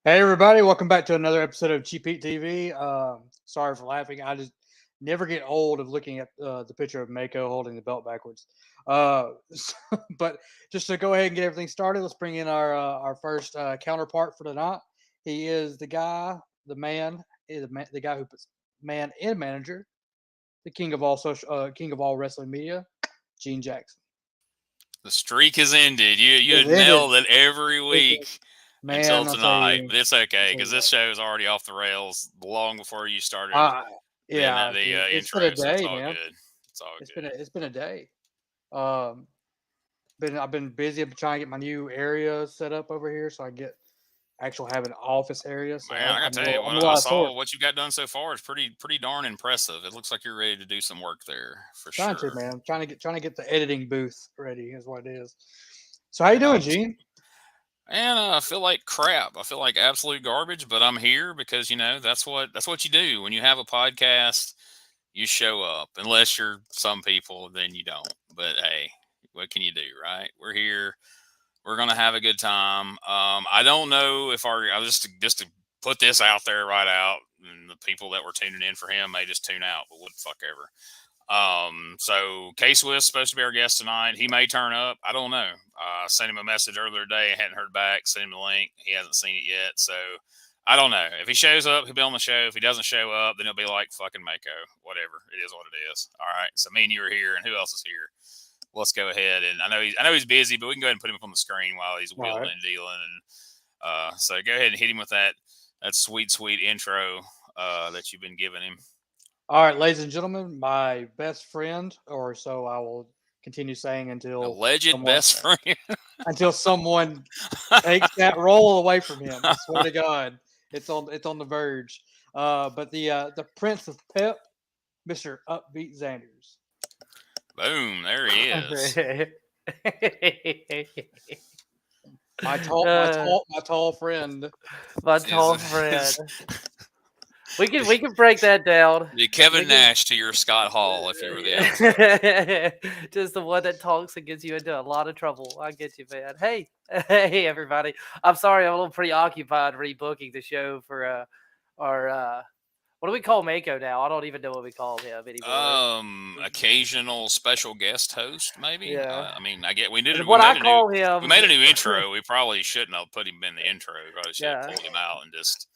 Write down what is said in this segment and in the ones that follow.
Hey everybody, welcome back to another episode of CheapHeatTV. Sorry for laughing. I just never get old of looking at the picture of Mako holding the belt backwards. But just to go ahead and get everything started, let's bring in our first counterpart for tonight. He is the guy, the man, the guy who puts man in manager, the king of all wrestling media, Gene Jackson. The streak has ended. You had ended. nailed it every week until Man, tonight. But it's okay because this show is already off the rails long before you started. Yeah, the it's intro. been a So day, it's all man. good. It's all good. It's been a day. I've been busy trying to get my new area set up over here, so I get have an office area. So Man, I gotta tell you, what I saw, what you got done so far is pretty darn impressive. It looks like you're ready to do some work there for sure. Trying to, man. Trying to get the editing booth ready is what it is. So how you doing, Gene? And I feel like crap. I feel like absolute garbage, but I'm here because that's what you do when you have a podcast. You show up, unless you're some people, then you don't. But hey, what can you do, right? We're here. We're gonna have a good time. I don't know if I just to put this out there right out, and the people that were tuning in for him may just tune out, but what the fuck ever. So K-Swiss supposed to be our guest tonight. He may turn up. I don't know. Sent him a message earlier today. I hadn't heard back. Sent him the link. He hasn't seen it yet. So I don't know. If he shows up, he'll be on the show. If he doesn't show up, then he'll be like fucking Mako. Whatever. It is what it is. All right. So me and you are here, and who else is here? Let's go ahead. And I know he's busy, but we can go ahead and put him up on the screen while he's wheeling and dealing. And so go ahead and hit him with that sweet intro that you've been giving him. All right, ladies and gentlemen, my best friend, or so I will continue saying until alleged best friend, until someone takes that role away from him. I swear to God, it's on the verge. But the Prince of Pep, Mr. Upbeat Zanders. Boom! There he is. my tall friend. My tall friend. We can break that down. The Kevin Nash to your Scott Hall, if you were the just the one that talks and gets you into a lot of trouble. I get you, man. Hey, everybody. I'm sorry, I'm a little preoccupied rebooking the show for our what do we call Mako now? I don't even know what we call him anymore. Occasional special guest host, maybe. Yeah. We did it. What I call him. We made a new intro. We probably shouldn't have put him in the intro. We probably should have pulled him out and just.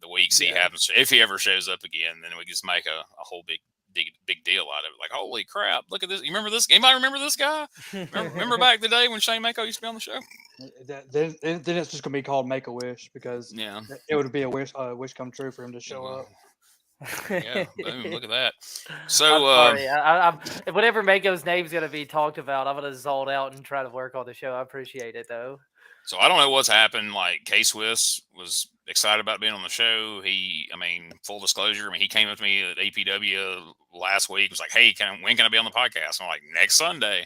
The weeks he happens, if he ever shows up again, then we just make a whole big deal out of it. Like, holy crap, look at this. You remember this? Anybody remember this guy? Remember back the day when Shane Mako used to be on the show? Then it's just going to be called Make-A-Wish because it would be a wish come true for him to show up. Yeah, boom, look at that. So, sorry. Whatever Mako's name's going to be talked about, I'm going to zone out and try to work on the show. I appreciate it, though. So I don't know what's happened. Like K-Swiss was excited about being on the show. Full disclosure, he came up to me at APW last week. Was like, "Hey, when can I be on the podcast?" I'm like, "Next Sunday."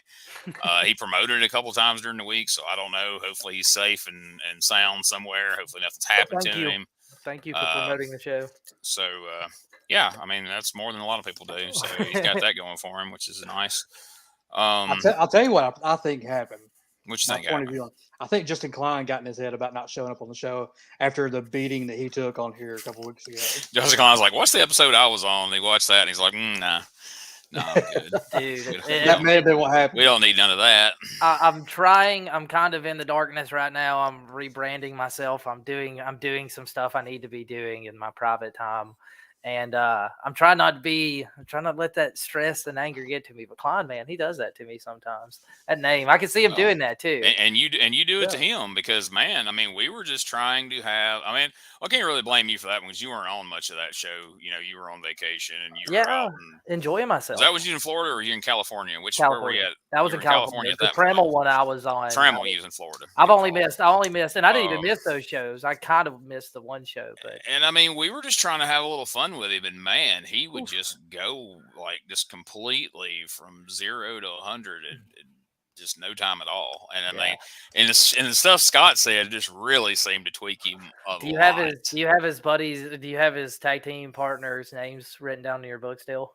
He promoted it a couple times during the week, so I don't know. Hopefully, he's safe and sound somewhere. Hopefully, nothing's happened to him. Thank you for promoting the show. So, that's more than a lot of people do. So he's got that going for him, which is nice. I'll tell you what I think happened. What you think happened? I think Justin Klein got in his head about not showing up on the show after the beating that he took on here a couple weeks ago. Justin Klein's like, "What's the episode I was on?" And he watched that and he's like, "Nah, I'm good." Dude, that may have been what happened. We don't need none of that. I'm trying. I'm kind of in the darkness right now. I'm rebranding myself. I'm doing some stuff I need to be doing in my private time. And I'm trying not to let that stress and anger get to me. But Klein, man, he does that to me sometimes. That name, I can see him doing that too. And you do it to him because, man, I mean, we were just trying to have. I mean, I can't really blame you for that because you weren't on much of that show. You know, you were on vacation and you were out enjoying myself. That was you in Florida or were you in California? California. Where were you at? That was in California. The Trammell one I was on. Trammell, you was in Florida. I only missed, and I didn't even miss those shows. I kind of missed the one show, but I mean, we were just trying to have a little fun with him, and man, he would just go like just completely from 0 to 100 in just no time at all. And I mean, and the stuff Scott said just really seemed to tweak him a lot. Do you have his buddies? Do you have his tag team partners' names written down in your book still?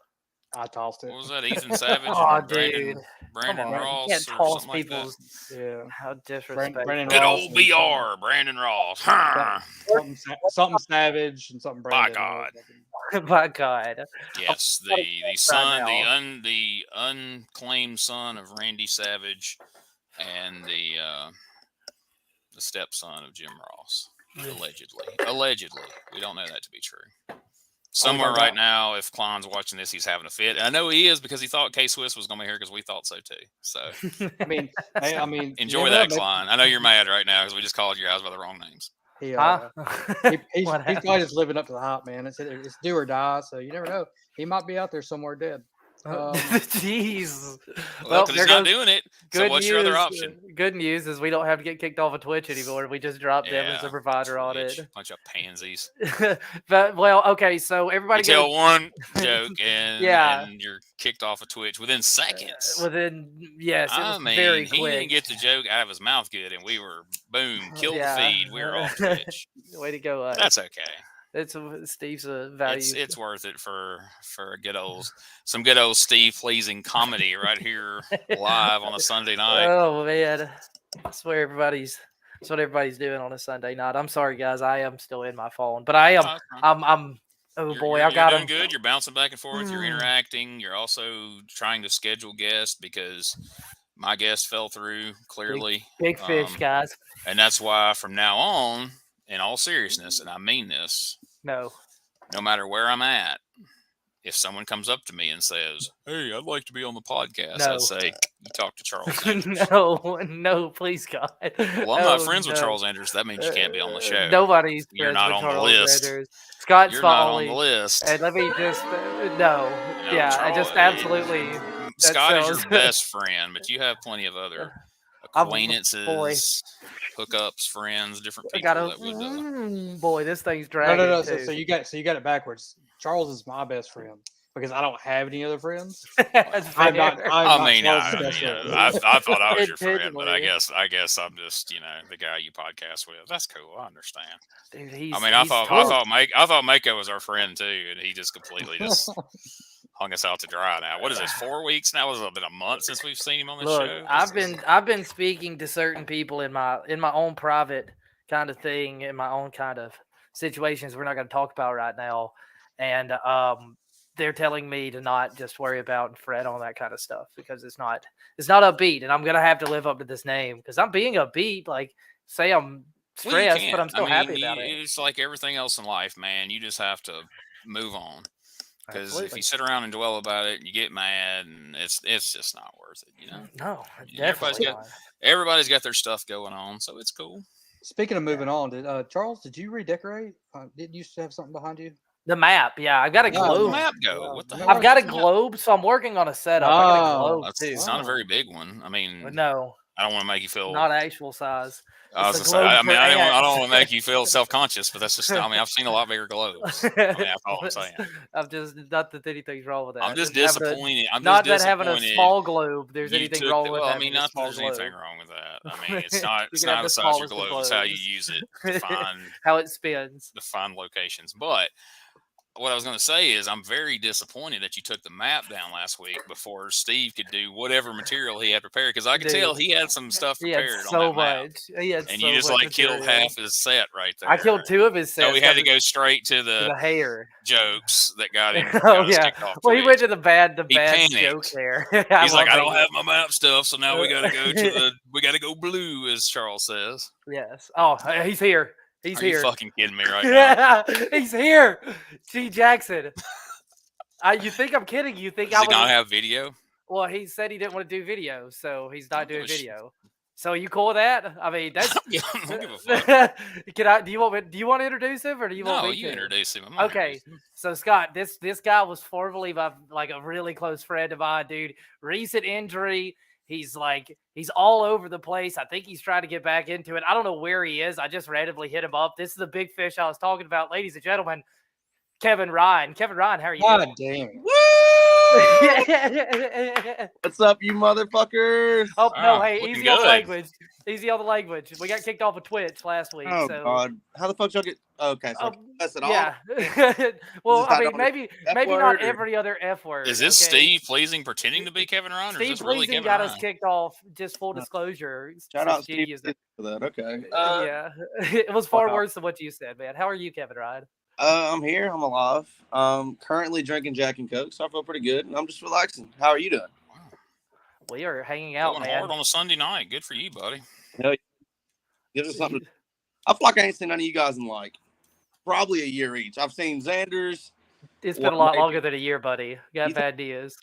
I tossed it. What was that? Ethan Savage? Brandon Ross. You can't toss people's. Yeah. How disrespectful. Good old BR, Brandon Ross. Something Savage and something Brandon. By God. By God. Yes, the son, the unclaimed son of Randy Savage, and the stepson of Jim Ross. Allegedly, we don't know that to be true. Somewhere right now, if Klein's watching this, he's having a fit. And I know he is because he thought K-Swiss was going to be here because we thought so too. So, I mean, enjoy that, Klein. I know you're mad right now because we just called your guys by the wrong names. He's probably just living up to the hype, man. It's do or die, so you never know. He might be out there somewhere dead. Jeez. Well, because he's not doing it. So what's your other option? Good news is we don't have to get kicked off of Twitch anymore. We just dropped them as a provider on it. Bunch of pansies. But okay, so everybody tell one joke and you're kicked off of Twitch within seconds. Very quick. He didn't get the joke out of his mouth good, and we were killed the feed. We were off Twitch. Way to go! That's okay. Steve's value. It's worth it for some good old Steve pleasing comedy right here live on a Sunday night. Oh man, that's what everybody's doing on a Sunday night. I'm sorry guys, I am still in my phone, but I am. I'm. Oh boy, I got doing good. You're bouncing back and forth. You're interacting. You're also trying to schedule guests because my guest fell through clearly. Big fish, guys. And that's why from now on, in all seriousness, and I mean this, no matter where I'm at, if someone comes up to me and says, "Hey, I'd like to be on the podcast," I'd say, "You talk to Charles Zanders." No, please, God. Well, I'm not friends with Charles Zanders. That means you can't be on the show. Nobody's You're not on Charles the list. Zanders. Scott's You're not on the list. And let me just I just absolutely. Scott is your best friend, but you have plenty of other acquaintances, hookups, friends, different people that would. Boy, this thing's dragging. No. So you got it backwards. Charles is my best friend because I don't have any other friends. I thought I was your friend, but I guess I'm just the guy you podcast with. That's cool. I understand. Dude, I thought Mako was our friend too, and he just completely hung us out to dry now. What is this? 4 weeks now? It's been a month since we've seen him on this show. I've been speaking to certain people in my own private kind of thing, in my own kind of situations we're not going to talk about right now, and they're telling me to not just worry about and fret on that kind of stuff because it's not upbeat, and I'm gonna have to live up to this name because I'm being upbeat. Like, say I'm stressed, but I'm still happy about it. It's like everything else in life, man. You just have to move on. Because if you sit around and dwell about it and you get mad, and it's just not worth it, No, definitely. Everybody's got their stuff going on, so it's cool. Speaking of moving on, Charles, did you redecorate? Didn't you have something behind you? The map, I've got a globe. The map go. What the hell? I've got a globe, so I'm working on a setup. I got a globe too. It's not a very big one. I mean, no. I don't want to make you feel not actual size. I was gonna say, I don't want to make you feel self-conscious, but that's just. I've seen a lot bigger globes. That's all I'm saying. I'm just not that anything's wrong with that. I'm just disappointed. Not that having a small globe, there's anything wrong with that. Well, I mean, not that there's anything wrong with that. I mean, it's not the size of your globe. It's how you use it to find how it spins, to find locations. But what I was going to say is I'm very disappointed that you took the map down last week before Steve could do whatever material he had prepared, because I could tell he had some stuff prepared on that map. And you just killed half his set right there. I killed 2 of his sets. So we had to go straight to the hair jokes that got him. Well, he went to the bad joke there. He's like, I don't have my map stuff, so now we got to go to we got to go blue, as Charles says. Yes. Oh, he's here. He's Are you here. fucking kidding me right now? He's here. G. Jackson. You think I'm kidding? You think Does I he was? not have video? Well, he said he didn't want to do video, so he's not doing give a sh- video. So you cool with that? I mean, that's. I don't give a fuck. Can I? Do you want to introduce him, or do you want No, me you to? introduce him. I'm not Okay, introducing him. so Scott, this guy was formerly like a really close friend of mine, dude. Recent injury. He's all over the place. I think he's trying to get back into it. I don't know where he is. I just randomly hit him up. This is the big fish I was talking about, ladies and gentlemen. Kevin Ryan. Kevin Ryan, how are you God doing? damn it. Woo! What's up, you motherfuckers? Oh no! Wow, Hey, looking easy on the good. language. Easy on the language. We got kicked off of Twitch last week. Oh so. God, how the fuck y'all get? Okay, so I can't cuss at all. Yeah. Well, Just I I mean, don't maybe F not word or- every other F word. Is this okay? Steve Pleasing pretending to be Kevin Ryan, or is Steve this really Pleasing Kevin got Ryan? us kicked off. Just full disclosure. Shout since out Genie Steve is the- for that. Okay. yeah, it was far wow. worse than what you said, man. How are you, Kevin Ryan? I'm here. I'm alive. Currently drinking Jack and Coke, so I feel pretty good. And I'm just relaxing. How are you doing? We are hanging out, Going man. hard on a Sunday night. Good for you, buddy. Gives us something. I feel like I ain't seen none of you guys in like probably a year each. I've seen Zanders. It's been a lot longer than a year, buddy. Got bad news.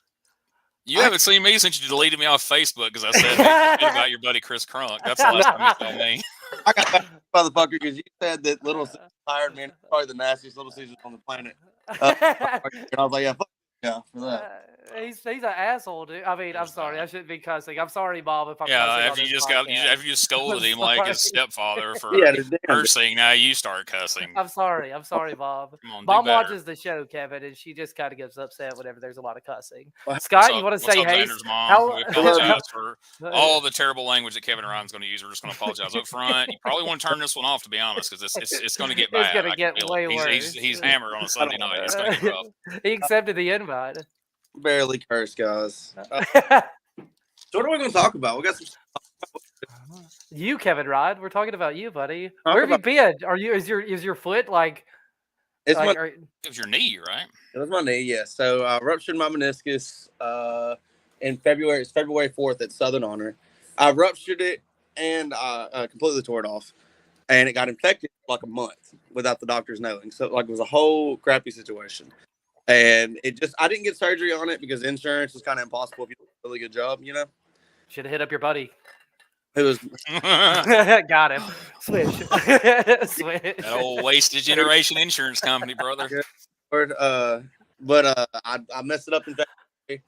You haven't seen me since you deleted me off Facebook because I said shit about your buddy Chris Crunk. That's the last time you saw me. I got that motherfucker because you said that Little Caesar hired me and it's probably the nastiest Little Caesars on the planet. I was like, yeah, fuck yeah, for that. He's an asshole, dude. I mean, I'm sorry. I shouldn't be cussing. I'm sorry, Bob, if I'm Yeah, cussing after on you this just podcast. after you scolded him like his stepfather for Yeah, damn. cursing, now you start cussing. I'm sorry, Bob. Come on, do Mom better. watches the show, Kevin, and she just kind of gets upset whenever there's a lot of cussing. What's Scott, What's you want to up, say hey? Xander's mom? We apologize for all the terrible language that Kevin Ryan's going to use. We're just going to apologize up front. You probably want to turn this one off, to be honest, because it's going to get bad. It's going to I can get feel way it. worse. He's hammered on a Sunday night. It's going to get rough. He accepted the invite. Barely curse, guys. So what are we going to talk about? We got some. You, Kevin Ryan, we're talking about you, buddy. Talk Where have you about- been? Are you? Is your foot like? It's like, my, It was your knee, right? it was my knee, yeah. So I ruptured my meniscus in February. It's February 4th at Southern Honor. I ruptured it and completely tore it off. And it got infected for like a month without the doctors knowing. So like it was a whole crappy situation. And I didn't get surgery on it because insurance is kind of impossible if you do a really good job, you know? Should have hit up your buddy. It was Got him. Switch. Switch. That old wasted generation insurance company, brother. I messed it up in February.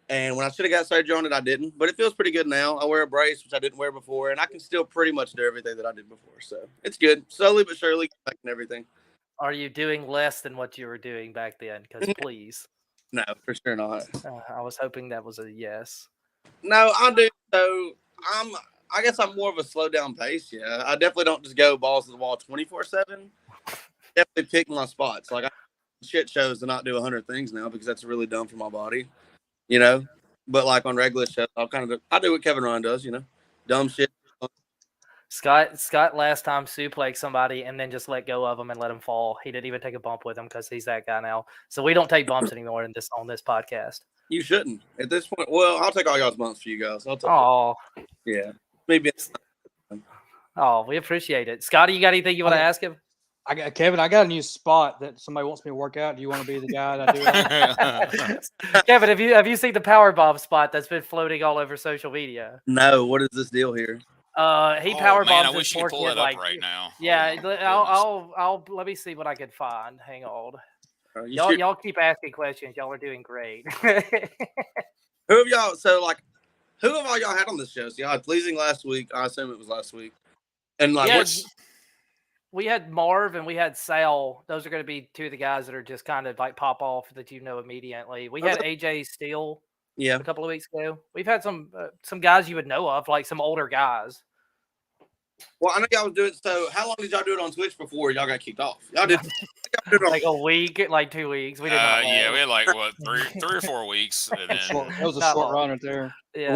And when I should have got surgery on it, I didn't. But it feels pretty good now. I wear a brace, which I didn't wear before, and I can still pretty much do everything that I did before. So it's good. Slowly but surely, back and everything. Are you doing less than what you were doing back then? Because please. No, for sure not. I was hoping that was a yes. No, I do. So I guess I'm more of a slow down pace. Yeah, I definitely don't just go balls to the wall 24/7. Definitely pick my spots. Like I shit shows to not do 100 things now because that's really dumb for my body, you know. But like on regular shows, I do what Kevin Ryan does, you know, dumb shit. Scott last time suplexed somebody and then just let go of him and let him fall. He didn't even take a bump with him because he's that guy now. So we don't take bumps anymore on this podcast. You shouldn't at this point. Well, I'll take all y'all's bumps for you guys. I'll take Oh, yeah, maybe. we appreciate it. Scotty, you got anything you want to ask him? Kevin, I got a new spot that somebody wants me to work out. Do you want to be the guy that do it? Kevin, have you seen the Power Bomb spot that's been floating all over social media? No, what is this deal here? He power bombs. I wish you could pull that up right now. Yeah, Oh, I'll let me see what I can find. Hang on. You Y'all keep asking questions. Y'all are doing great. Who have y'all? So like, who have all y'all had on this show? So y'all had Pleasing last week. I assume it was last week. And like, Yes. We had Marv and we had Sal. Those are going to be two of the guys that are just kind of like pop off that you know immediately. We had AJ Steele yeah, a couple of weeks ago. We've had some guys you would know of, like some older guys. well, I know y'all was doing. So how long did y'all do it on Twitch before y'all got kicked off? Y'all did Like a week, like 2 weeks. We didn't. Yeah, we had like what three or 4 weeks. And then, That was a Not short long. run right there. Yeah.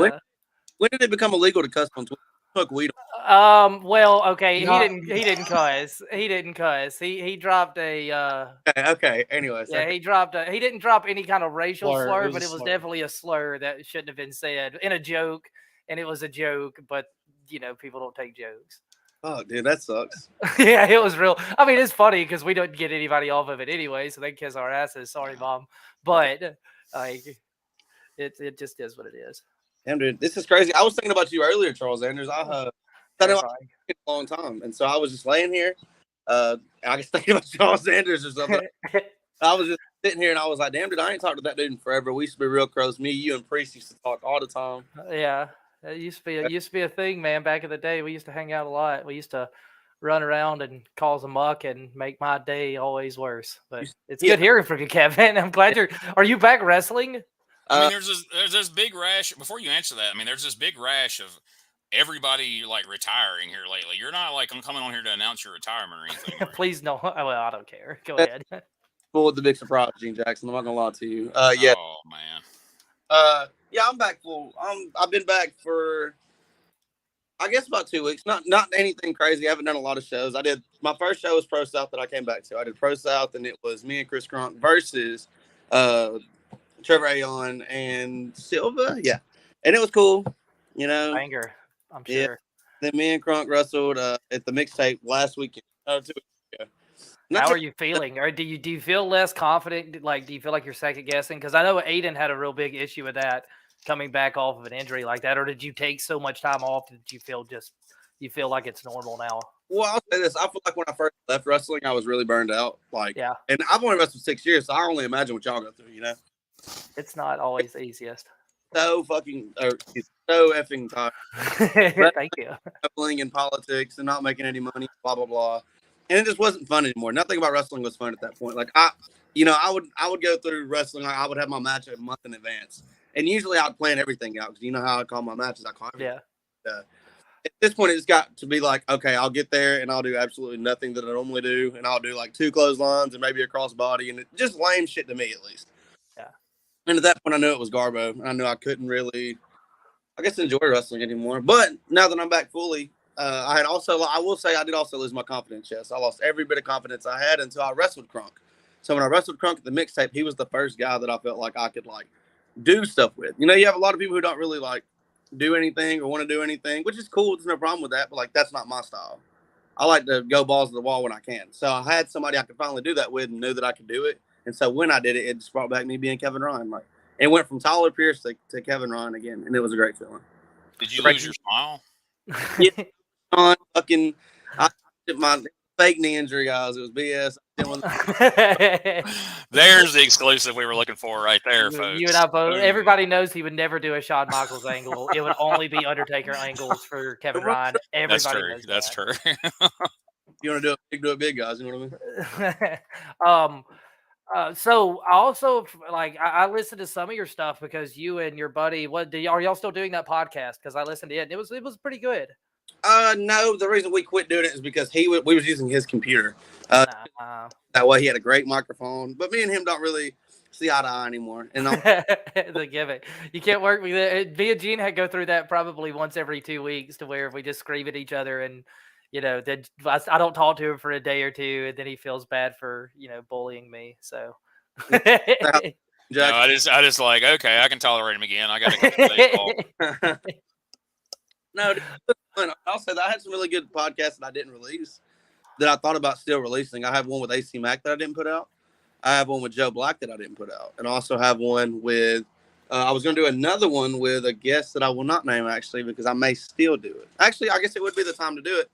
When did it become illegal to cuss on Twitch? Smoke weed. Well, okay. No. He didn't cuss. He didn't cuss. He dropped a. Okay. Anyways, Yeah, he didn't drop any kind of racial Slur. slur, It was but a it was slur. definitely a slur that shouldn't have been said in a joke, and it was a joke. But you know, people don't take jokes. Oh, dude, that sucks. Yeah, it was real. I mean, it's funny because we don't get anybody off of it anyway, so they kiss our asses. Sorry, Mom. But like, it just is what it is. Damn, dude, this is crazy. I was thinking about you earlier, Charles Zanders. I know Terrifying. a long time, and so I was just laying here. I was thinking about Charles Zanders or something. I was just sitting here, and I was like, "Damn, dude, I ain't talked to that dude in forever. We used to be real close. Me, you, and Priest used to talk all the time." Yeah, it used to be a thing, man. Back in the day, we used to hang out a lot. We used to run around and cause a muck and make my day always worse. But it's good hearing from you, Kevin. I'm glad you're. Are you back wrestling? I mean, there's this big rash. Before you answer that, I mean, there's this big rash of everybody like retiring here lately. You're not like I'm coming on here to announce your retirement or anything. Right? Please no. Well, I don't care. Go ahead. Full with the big surprise, Gene Jackson. I'm not gonna lie to you. Yeah. Oh man. Yeah, I'm back full. I've been back for, I guess, about 2 weeks. Not anything crazy. I haven't done a lot of shows. My first show was Pro South that I came back to. I did Pro South, and it was me and Chris Kronk versus Trevor Aon and Silva. Yeah, and it was cool. You know, Banger, I'm sure. Yeah. Then me and Kronk wrestled at the mixtape last weekend. 2 weeks ago. How are you feeling? Or do you feel less confident? Like, do you feel like you're second guessing? Because I know Aiden had a real big issue with that coming back off of an injury like that. Or did you take so much time off that you feel like it's normal now? Well, I'll say this: I feel like when I first left wrestling, I was really burned out. Like, yeah. And I've only wrestled 6 years, so I only imagine what y'all go through. You know, it's not always the easiest. So effing tired. Thank you. Traveling in politics and not making any money, blah blah blah. And it just wasn't fun anymore. Nothing about wrestling was fun at that point. Like I would go through wrestling. Like I would have my match a month in advance, and usually I'd plan everything out because you know how I call my matches. I call everything. Yeah. At this point, it's got to be like, okay, I'll get there and I'll do absolutely nothing that I normally do, and I'll do like 2 clotheslines and maybe a crossbody, and it just lame shit to me at least. Yeah. And at that point, I knew it was Garbo, and I knew I couldn't really, I guess, enjoy wrestling anymore. But now that I'm back fully. I will say I did also lose my confidence. Yes, I lost every bit of confidence I had until I wrestled Kronk. So when I wrestled Kronk at the mixtape, he was the first guy that I felt like I could like do stuff with. You know, you have a lot of people who don't really like do anything or want to do anything, which is cool. There's no problem with that, but like that's not my style. I like to go balls to the wall when I can. So I had somebody I could finally do that with and knew that I could do it. And so when I did it, it just brought back me being Kevin Ryan. Like it went from Tyler Pierce to Kevin Ryan again, and it was a great feeling. Did you lose your smile? Yeah. I did my fake knee injury, guys. It was BS. There's the exclusive we were looking for right there, folks. You and I both. Everybody knows he would never do a Shawn Michaels angle. It would only be Undertaker angles for Kevin Ryan. Everybody knows that. That's true. You want to do it big, guys. You know what I mean? So I also I listened to some of your stuff because you and your buddy. Are y'all still doing that podcast? Because I listened to it. It was pretty good. No, the reason we quit doing it is because we was using his computer. That way he had a great microphone, but me and him don't really see eye to eye anymore. And the gimmick, you can't work with it. Me and Gene had go through that probably once every 2 weeks to where we just scream at each other, and then I don't talk to him for a day or two, and then he feels bad for bullying me. So. No, I just like, okay, I can tolerate him again. I got to cut the days No, I'll say that I had some really good podcasts that I didn't release that I thought about still releasing. I have one with AC Mack that I didn't put out. I have one with Joe Black that I didn't put out. And I also have one with, I was going to do another one with a guest that I will not name actually because I may still do it. Actually, I guess it would be the time to do it.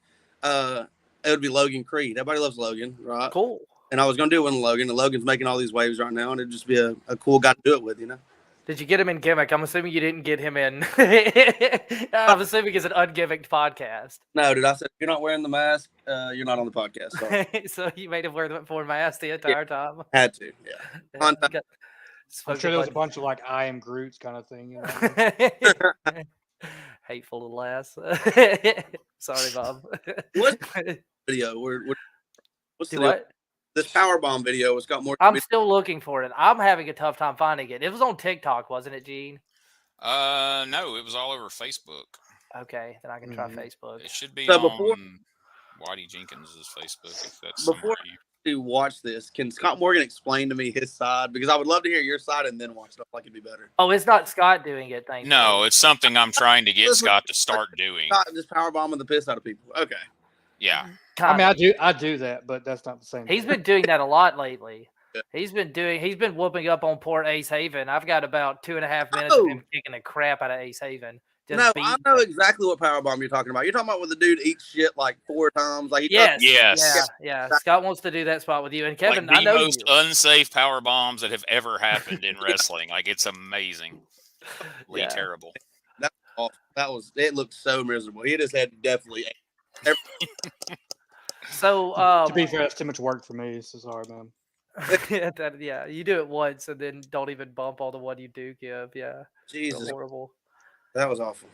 It would be Logan Creed. Everybody loves Logan, right? Cool. And I was going to do one with Logan, and Logan's making all these waves right now, and it'd just be a cool guy to do it with, Did you get him in gimmick? I'm assuming you didn't get him in. I'm assuming it's an ungimmicked podcast. No, dude. I said, if you're not wearing the mask, you're not on the podcast. So you made him wear the mask the entire time? Had to, yeah. I'm sure there was a bunch of like I am Groot's kind of thing. Hateful little ass. Sorry, Bob. What video? What's the what? This Powerbomb video has got more. I'm still looking for it. I'm having a tough time finding it. It was on TikTok, wasn't it, Gene? No, it was all over Facebook. Okay, then I can try Facebook. It should be on Whitey Jenkins' Facebook. If that's before you watch this, can Scott Morgan explain to me his side? Because I would love to hear your side and then watch it. Like it'd be better. Oh, it's not Scott doing it. No, it's something I'm trying to get Scott to start doing. Just powerbombing the piss out of people. Okay. Yeah. I mean, Kinda. I do that, but that's not the same. He's thing. been doing that a lot lately. Yeah. He's been whooping up on poor Ace Haven. I've got about 2.5 minutes of him kicking the crap out of Ace Haven. No, I know exactly what powerbomb you're talking about. You're talking about where the dude eats shit like 4 times. Like he Yes. Yes. Yeah. Scott wants to do that spot with you. And Kevin, Like I know the most you. unsafe power bombs that have ever happened in wrestling. Like it's amazing. Yeah. Terrible. That's awful. It looked so miserable. He just had definitely. So To be fair, that's too much work for me. So sorry, man. yeah, you do it once and then don't even bump all the one you do give. Yeah. Jesus, So horrible. that was awful.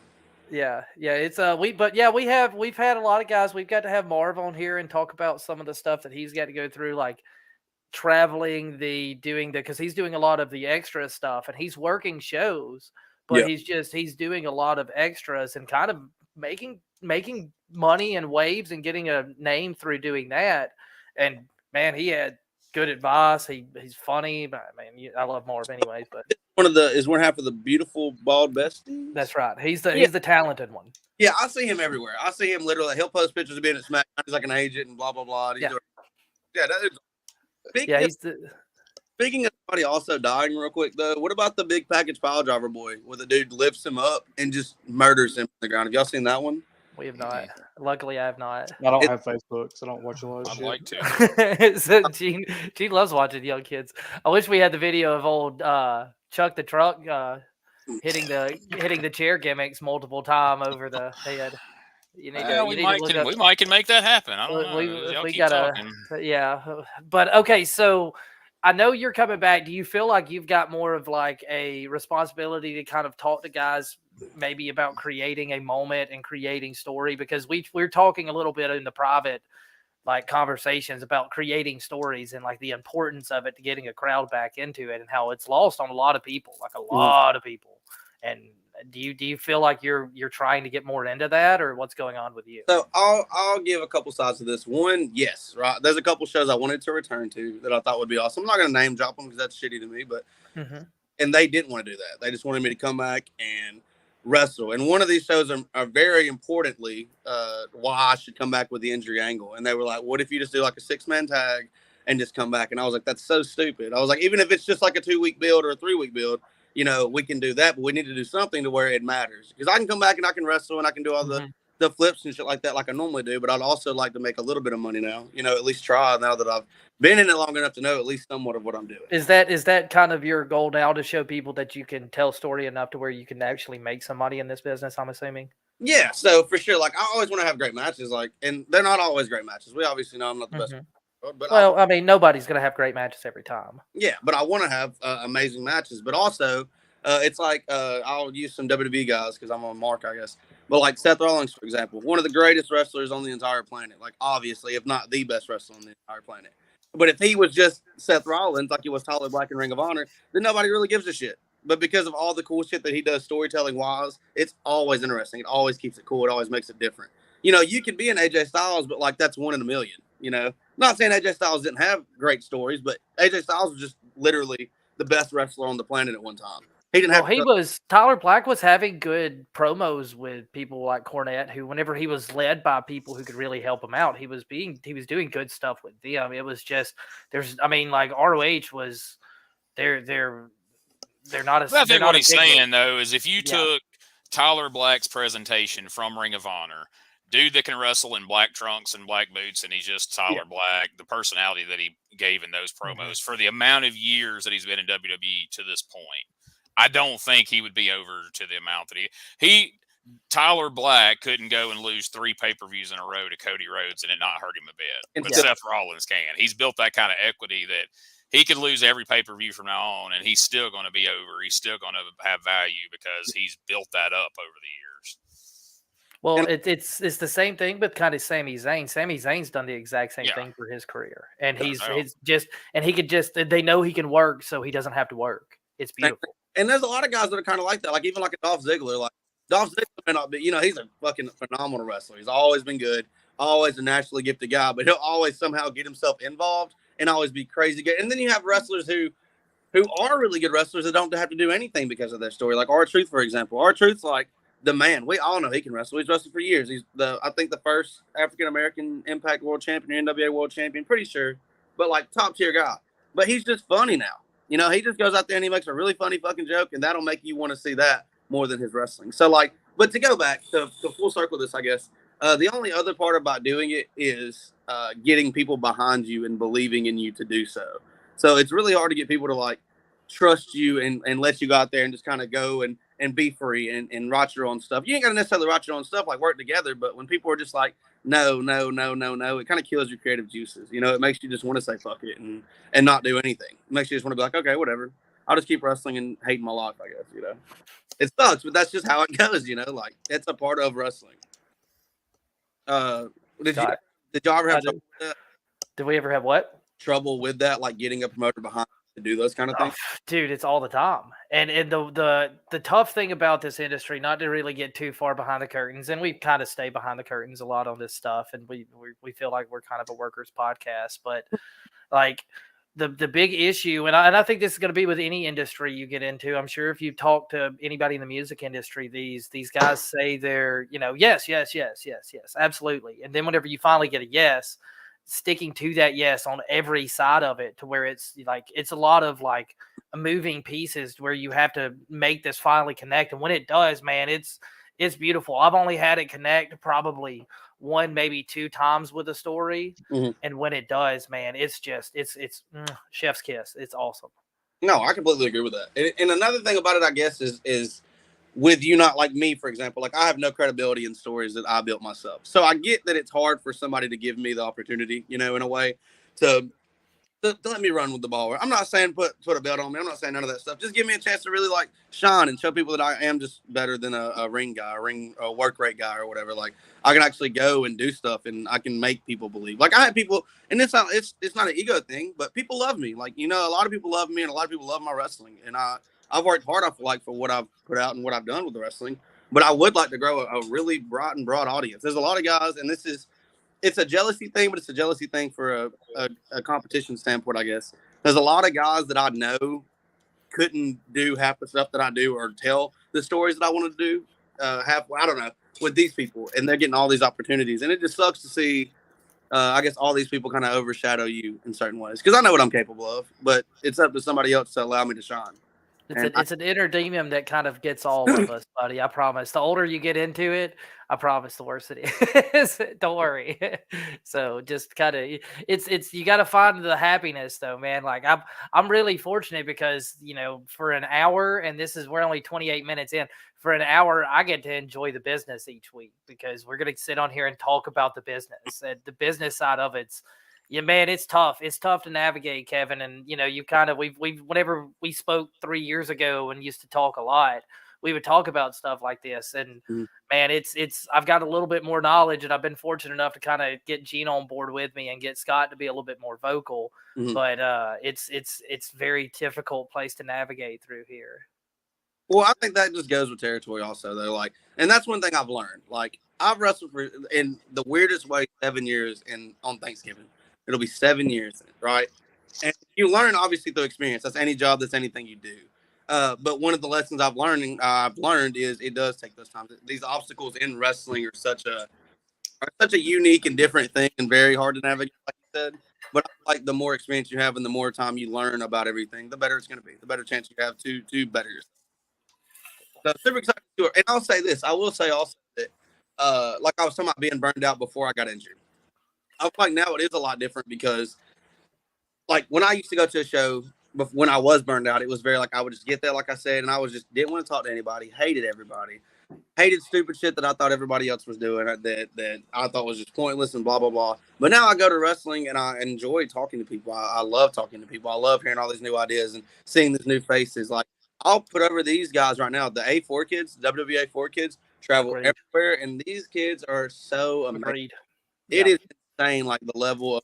Yeah, it's we've had a lot of guys. We've got to have Marv on here and talk about some of the stuff that he's got to go through, like traveling, because he's doing a lot of the extra stuff and he's working shows, but he's doing a lot of extras and kind of making money and waves and getting a name through doing that. And man, he had good advice. He's funny, but man, I love Marv anyways. But one half of the beautiful bald besties. that's right. He's the talented one. Yeah, I see him everywhere. I see him literally. He'll post pictures of being at SmackDown. He's like an agent and blah blah blah. Speaking of somebody also dying real quick though, what about the big package pile driver boy where the dude lifts him up and just murders him on the ground? Have y'all seen that one? We have not. Luckily, I have not. I don't have Facebook, so I don't watch a lot of I'd shit. like to. So Gene loves watching young kids. I wish we had the video of old Chuck the Truck hitting the chair gimmicks multiple times over the head. We might can make that happen. I don't know. We gotta, yeah. But okay, so I know you're coming back. Do you feel like you've got more of like a responsibility to kind of talk to guys maybe about creating a moment and creating story? Because we're talking a little bit in the private like conversations about creating stories and like the importance of it to getting a crowd back into it and how it's lost on a lot of people, like a lot of people. And do you feel like you're trying to get more into that, or what's going on with you? So I'll give a couple sides to this. One, yes, right. There's a couple shows I wanted to return to that I thought would be awesome. I'm not going to name drop them because that's shitty to me, but and they didn't want to do that. They just wanted me to come back and wrestle. And one of these shows are very importantly why I should come back with the injury angle. And they were like, "What if you just do like a 6-man tag and just come back?" And I was like, "That's so stupid." I was like, even if it's just like a 2-week build or a 3-week build. You know, we can do that, but we need to do something to where it matters. Because I can come back and I can wrestle and I can do all the flips and shit like that like I normally do, but I'd also like to make a little bit of money now. You know, at least try now that I've been in it long enough to know at least somewhat of what I'm doing. Is that kind of your goal now, to show people that you can tell story enough to where you can actually make some money in this business, I'm assuming? Yeah, so for sure. Like, I always want to have great matches, like, and they're not always great matches. We obviously know I'm not the best. But I mean, nobody's going to have great matches every time. Yeah, but I want to have amazing matches. But also, it's like I'll use some WWE guys because I'm on mark, I guess. But like Seth Rollins, for example, one of the greatest wrestlers on the entire planet. Like, obviously, if not the best wrestler on the entire planet. But if he was just Seth Rollins, like he was Tyler Black in Ring of Honor, then nobody really gives a shit. But because of all the cool shit that he does storytelling-wise, it's always interesting. It always keeps it cool. It always makes it different. You know, you can be an AJ Styles, but like that's 1 in a million, you know? Not saying AJ Styles didn't have great stories, but AJ Styles was just literally the best wrestler on the planet at one time. He didn't have. Tyler Black was having good promos with people like Cornette, who, whenever he was led by people who could really help him out, he was doing good stuff with them. It was just like ROH was they're not as. I think what he's saying though is if you took Tyler Black's presentation from Ring of Honor, dude that can wrestle in black trunks and black boots, and he's just Tyler Black, the personality that he gave in those promos for the amount of years that he's been in WWE to this point, I don't think he would be over to the amount that Tyler Black couldn't go and lose 3 pay-per-views in a row to Cody Rhodes and it not hurt him a bit. But Seth Rollins can. He's built that kind of equity that he could lose every pay-per-view from now on and he's still going to be over. He's still going to have value because he's built that up over the years. Well, it's the same thing, but kind of Sami Zayn. Sami Zayn's done the exact same thing for his career, and they know he can work, so he doesn't have to work. It's beautiful. And there's a lot of guys that are kind of like that, like even like a Dolph Ziggler. Like Dolph Ziggler may not be, you know, he's a fucking phenomenal wrestler. He's always been good, always a naturally gifted guy, but he'll always somehow get himself involved and always be crazy good. And then you have wrestlers who are really good wrestlers that don't have to do anything because of their story. Like R-Truth, for example. R-Truth's like the man. We all know he can wrestle. He's wrestled for years. He's I think the first African American Impact World Champion, NWA World Champion, pretty sure. But like top tier guy. But he's just funny now. You know, he just goes out there and he makes a really funny fucking joke, and that'll make you want to see that more than his wrestling. So like, but to go back to full circle this, I guess the only other part about doing it is getting people behind you and believing in you to do so. So it's really hard to get people to like trust you and let you go out there and just kind of go and be free and write your own stuff. You ain't got to necessarily write your own stuff, like work together, but when people are just like, no, it kind of kills your creative juices. You know, it makes you just want to say fuck it and not do anything. It makes you just want to be like, okay, whatever. I'll just keep wrestling and hating my life, I guess, you know. It sucks, but that's just how it goes, you know, like it's a part of wrestling. Did y'all ever have trouble with that? Did we ever have what? Trouble with that, like getting a promoter behind to do those kind of things? Dude, it's all the time. And the tough thing about this industry, not to really get too far behind the curtains, and we kind of stay behind the curtains a lot on this stuff, and we feel like we're kind of a workers podcast, but like the big issue, and I think this is going to be with any industry you get into. I'm sure if you talk to anybody in the music industry, these guys say they're, you know, yes, absolutely. And then whenever you finally get a yes, sticking to that yes on every side of it, to where it's like it's a lot of like moving pieces where you have to make this finally connect. And when it does, man, it's beautiful. I've only had it connect probably one, maybe two times with a story. Mm-hmm. And when it does, man, it's just, it's chef's kiss. It's awesome. No, I completely agree with that. And another thing about it, I guess, is with you not like me, for example, like I have no credibility in stories that I built myself. So I get that it's hard for somebody to give me the opportunity, you know, in a way to let me run with the ball. I'm not saying put a belt on me. I'm not saying none of that stuff. Just give me a chance to really like shine and show people that I am just better than a ring guy, a work rate guy or whatever. Like I can actually go and do stuff and I can make people believe. Like I had people, and it's not an ego thing, but people love me. Like, you know, a lot of people love me and a lot of people love my wrestling. And I've worked hard, I feel like, for what I've put out and what I've done with the wrestling. But I would like to grow a really bright and broad audience. There's a lot of guys, and it's a jealousy thing, but it's a jealousy thing for a competition standpoint, I guess. There's a lot of guys that I know couldn't do half the stuff that I do or tell the stories that I wanted to do I don't know, with these people, and they're getting all these opportunities. And it just sucks to see, I guess, all these people kind of overshadow you in certain ways. Because I know what I'm capable of, but it's up to somebody else to allow me to shine. It's an inner demon that kind of gets all of us, buddy. I promise. The older you get into it, I promise, the worse it is. Don't worry. So just kind of, it's you got to find the happiness, though, man. Like I'm really fortunate because, you know, for an hour, and we're only 28 minutes in. For an hour, I get to enjoy the business each week because we're gonna sit on here and talk about the business. And the business side of it's. Yeah, man, it's tough. It's tough to navigate, Kevin. And, you know, you kind of, we've whenever we spoke 3 years ago and used to talk a lot, we would talk about stuff like this. And man, I've got a little bit more knowledge, and I've been fortunate enough to kind of get Gene on board with me and get Scott to be a little bit more vocal. But it's very difficult place to navigate through here. Well, I think that just goes with territory also, though. Like, and that's one thing I've learned. Like, I've wrestled for, in the weirdest way, 7 years on Thanksgiving. It'll be 7 years, right? And you learn, obviously, through experience. That's any job. That's anything you do. But one of the lessons I've learned is it does take those times. These obstacles in wrestling are such a unique and different thing and very hard to navigate, like you said. But like the more experience you have and the more time you learn about everything, the better it's going to be. The better chance you have to better yourself. So super excited to do it. And I'll say this. I will say also that, like I was talking about being burned out before I got injured. I feel like now it is a lot different because, like, when I used to go to a show, when I was burned out, it was very like I would just get there, like I said, and I was just didn't want to talk to anybody, hated everybody, hated stupid shit that I thought everybody else was doing that I thought was just pointless and blah, blah, blah. But now I go to wrestling and I enjoy talking to people. I love talking to people. I love hearing all these new ideas and seeing these new faces. Like, I'll put over these guys right now. The A4 kids, WWE A4 kids, travel everywhere, and these kids are so amazing. It is insane, like the level of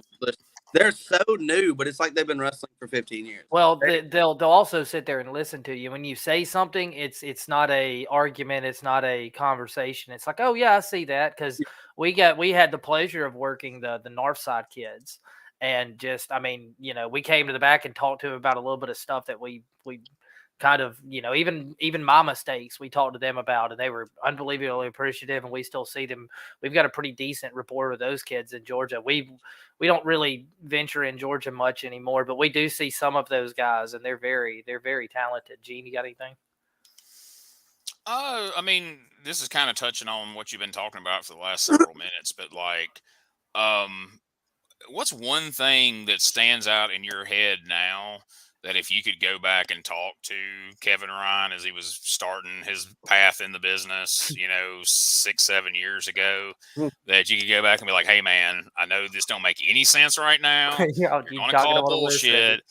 they're so new, but it's like they've been wrestling for 15 years. Well, they'll also sit there and listen to you. When you say something, it's not a argument, it's not a conversation. It's like, oh yeah, I see that, because we had the pleasure of working the Northside kids, and just, I mean, you know, we came to the back and talked to them about a little bit of stuff that we kind of, even my mistakes we talked to them about, and they were unbelievably appreciative, and we still see them. We've got a pretty decent rapport with those kids in Georgia. We don't really venture in Georgia much anymore, but we do see some of those guys, and they're very talented. Gene, you got anything? I mean, this is kind of touching on what you've been talking about for the last several minutes, but like, what's one thing that stands out in your head now that if you could go back and talk to Kevin Ryan as he was starting his path in the business, 6-7 years ago, that you could go back and be like, hey man, I know this don't make any sense right now. You're going to call bullshit,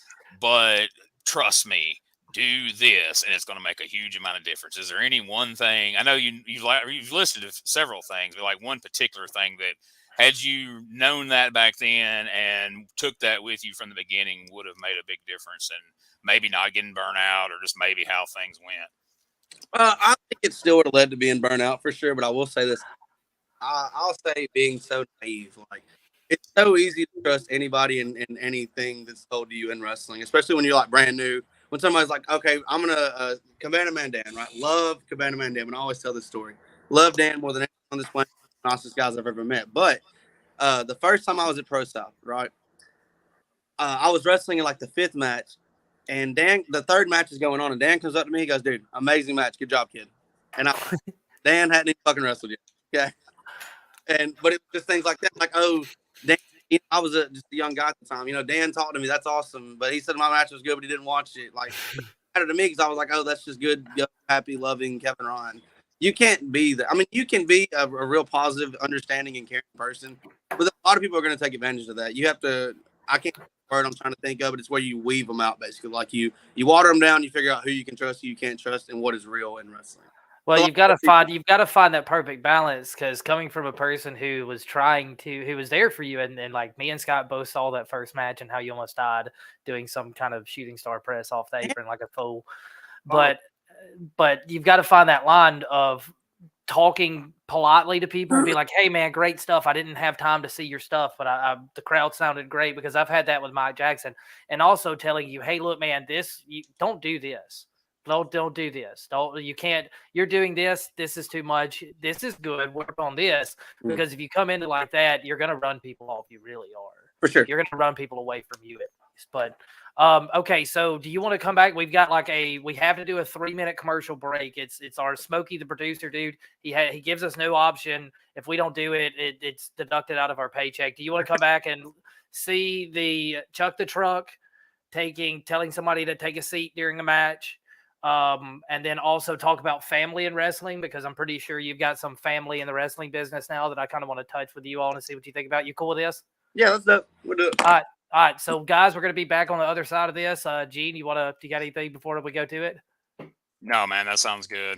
but trust me, do this, and it's going to make a huge amount of difference. Is there any one thing? I know you've listed several things, but like one particular thing that, had you known that back then and took that with you from the beginning, would have made a big difference in maybe not getting burnt out, or just maybe how things went? I think it still would have led to being burnt out for sure. But I will say this: I'll say being so naive. Like, it's so easy to trust anybody in anything that's told to you in wrestling, especially when you're like brand new. When somebody's like, okay, I'm gonna Cabana Man Dan, right? Love Cabana Man Dan, and I always tell this story. Love Dan more than anyone on this planet. Nicest guys I've ever met. But the first time I was at Pro South, right, I was wrestling in like the 5th match, and Dan, the 3rd match is going on, and Dan comes up to me, he goes, dude, amazing match, good job, kid. And Dan hadn't even fucking wrestled yet, okay? But it was just things like that, like, oh, Dan, I was just a young guy at the time, Dan talked to me, that's awesome, but he said my match was good, but he didn't watch it. Like, it mattered to me because I was like, oh, that's just good, happy, loving Kevin Ryan. You can't be that. I mean, you can be a real positive, understanding, and caring person, but a lot of people are going to take advantage of that. You have to. I can't think of the word I'm trying to think of, but it's where you weave them out, basically. Like you water them down. You figure out who you can trust, who you can't trust, and what is real in wrestling. Well, you've got to find that perfect balance, because coming from a person who was there for you, and like me and Scott both saw that first match and how you almost died doing some kind of shooting star press off the apron like a fool, but you've got to find that line of talking politely to people and be like, hey man, great stuff. I didn't have time to see your stuff, but the crowd sounded great, because I've had that with Mike Jackson. And also telling you, hey, look, man, don't do this. Don't do this. You're doing this. This is too much. This is good. Work on this. Because if you come into like that, you're going to run people off. You really are. For sure. You're going to run people away from you at least. But okay, so do you want to come back? We've got we have to do a 3-minute commercial break. It's our Smokey, the producer dude. He gives us no option. If we don't do it, it's deducted out of our paycheck. Do you want to come back and see the Chuck the Truck telling somebody to take a seat during a match? And then also talk about family in wrestling, because I'm pretty sure you've got some family in the wrestling business now that I kind of want to touch with you all and see what you think about. You cool with this? Yeah, let's do it. We'll do it. All right. So guys, we're going to be back on the other side of this. Gene, you got anything before we go to it? No, man, that sounds good.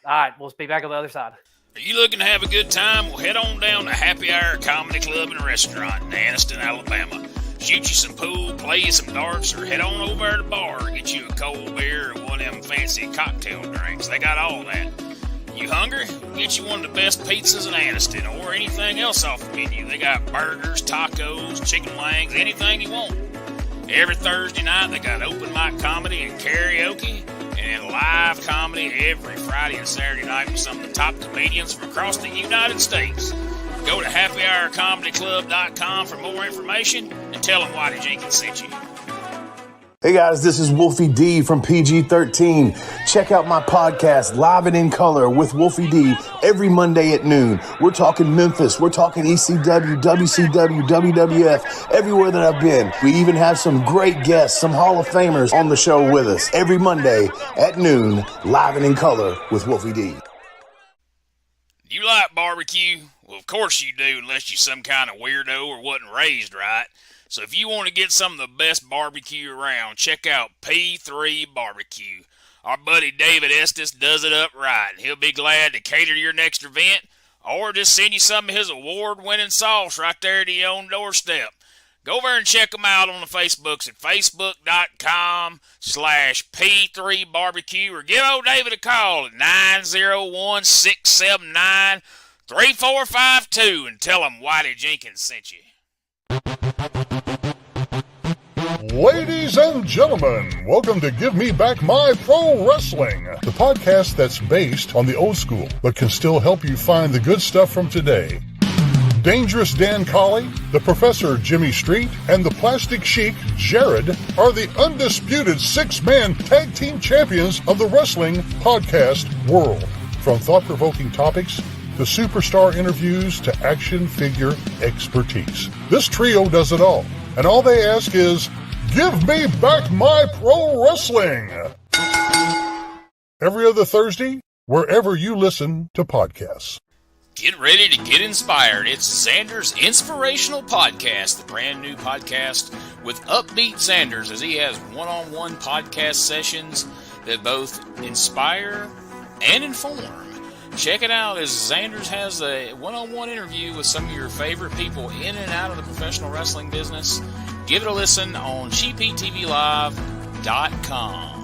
All right. We'll be back on the other side. Are you looking to have a good time? Well, head on down to Happy Hour Comedy Club and Restaurant in Anniston, Alabama. Shoot you some pool, play you some darts, or head on over to the bar and get you a cold beer or one of them fancy cocktail drinks. They got all that. You hungry? Get you one of the best pizzas in Anniston or anything else off the menu. They got burgers, tacos, chicken wings, anything you want. Every Thursday night, they got open mic comedy and karaoke, and live comedy every Friday and Saturday night with some of the top comedians from across the United States. Go to happyhourcomedyclub.com for more information and tell them Whitey Jenkins sent you. Hey guys, this is Wolfie D from PG-13. Check out my podcast, Live and in Color with Wolfie D, every Monday at noon. We're talking Memphis, we're talking ECW, WCW, WWF, everywhere that I've been. We even have some great guests, some Hall of Famers on the show with us. Every Monday at noon, Live and in Color with Wolfie D. You like barbecue? Well, of course you do, unless you're some kind of weirdo or wasn't raised right. So if you want to get some of the best barbecue around, check out P3 Barbecue. Our buddy David Estes does it up right. He'll be glad to cater your next event or just send you some of his award-winning sauce right there to your own doorstep. Go over and check them out on the Facebooks at facebook.com/P3 Barbecue, or give old David a call at 901-679-3452 and tell him Whitey Jenkins sent you. Ladies and gentlemen, welcome to Give Me Back My Pro Wrestling, the podcast that's based on the old school, but can still help you find the good stuff from today. Dangerous Dan Colley, the Professor Jimmy Street, and the Plastic Sheik Jared are the undisputed six-man tag team champions of the wrestling podcast world. From thought-provoking topics to superstar interviews to action figure expertise. This trio does it all, and all they ask is, give me back my pro wrestling! Every other Thursday, wherever you listen to podcasts. Get ready to get inspired. It's Zanders' Inspirational Podcast, the brand new podcast with upbeat Zanders, as he has one-on-one podcast sessions that both inspire and inform. Check it out as Zanders has a one-on-one interview with some of your favorite people in and out of the professional wrestling business. Give it a listen on CheapHeatTVLive.com.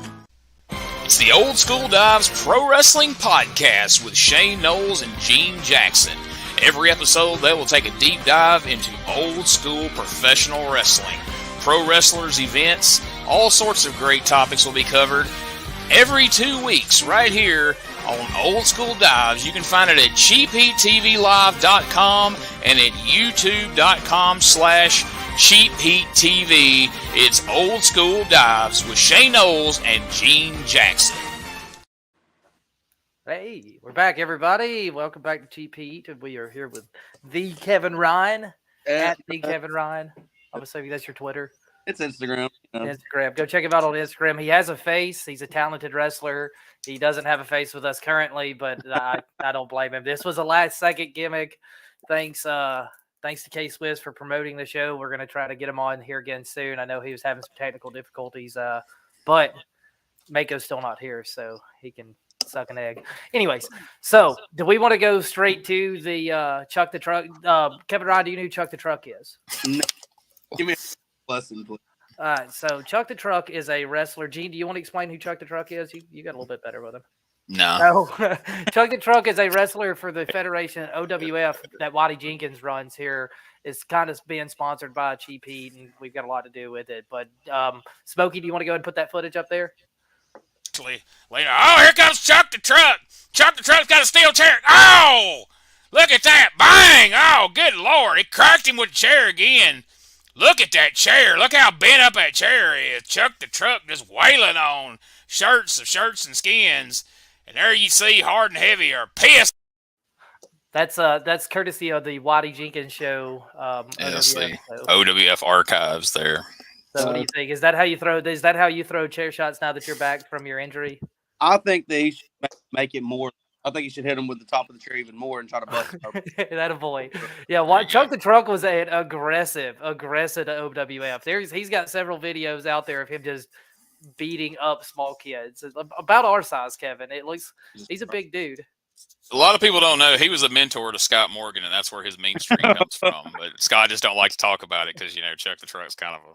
It's the Old School Dives Pro Wrestling Podcast with Shane Knowles and Gene Jackson. Every episode, they will take a deep dive into old school professional wrestling. Pro wrestlers, events, all sorts of great topics will be covered every 2 weeks right here on Old School Dives. You can find it at CheapHeatTVLive.com and at YouTube.com/CheapHeatTV. It's Old School Dives with Shane Knowles and Gene Jackson. Hey, we're back, everybody. Welcome back to Cheap Heat. We are here with the Kevin Ryan at the Kevin Ryan. I'm assuming that's your Twitter. It's Instagram. Instagram. Go check him out on Instagram. He has a face. He's a talented wrestler. He doesn't have a face with us currently, but I don't blame him. This was a last-second gimmick. Thanks to K-Swiss for promoting the show. We're going to try to get him on here again soon. I know he was having some technical difficulties, but Mako's still not here, so he can suck an egg. Anyways, so do we want to go straight to the Chuck the Truck? Kevin Ryan, do you know who Chuck the Truck is? No. Give me a lesson, please. All right, so Chuck the Truck is a wrestler. Gene, do you want to explain who Chuck the Truck is? You got a little bit better with him. No. Chuck the Truck is a wrestler for the Federation OWF that Waddy Jenkins runs here. It's kind of being sponsored by Cheap Heat, and we've got a lot to do with it. But Smokey, do you want to go ahead and put that footage up there? Later. Oh, here comes Chuck the Truck. Chuck the Truck's got a steel chair. Oh, look at that. Bang. Oh, good Lord. He cracked him with the chair again. Look at that chair. Look how bent up that chair is. Chuck the Truck just wailing on shirts and skins. And there you see Hard and Heavy are pissed. That's courtesy of the Waddy Jenkins show. Yes, the OWF archives there. So what do you think? Is that how you throw chair shots now that you're back from your injury? I think they should make it more. I think you should hit him with the top of the chair even more and try to bust it over. That a boy. Yeah, Chuck the Truck was an aggressive OWF. He's got several videos out there of him just beating up small kids. About our size, Kevin. He's a big dude. A lot of people don't know he was a mentor to Scott Morgan, and that's where his mean streak comes from. But Scott just don't like to talk about it because, Chuck the Truck's kind of a,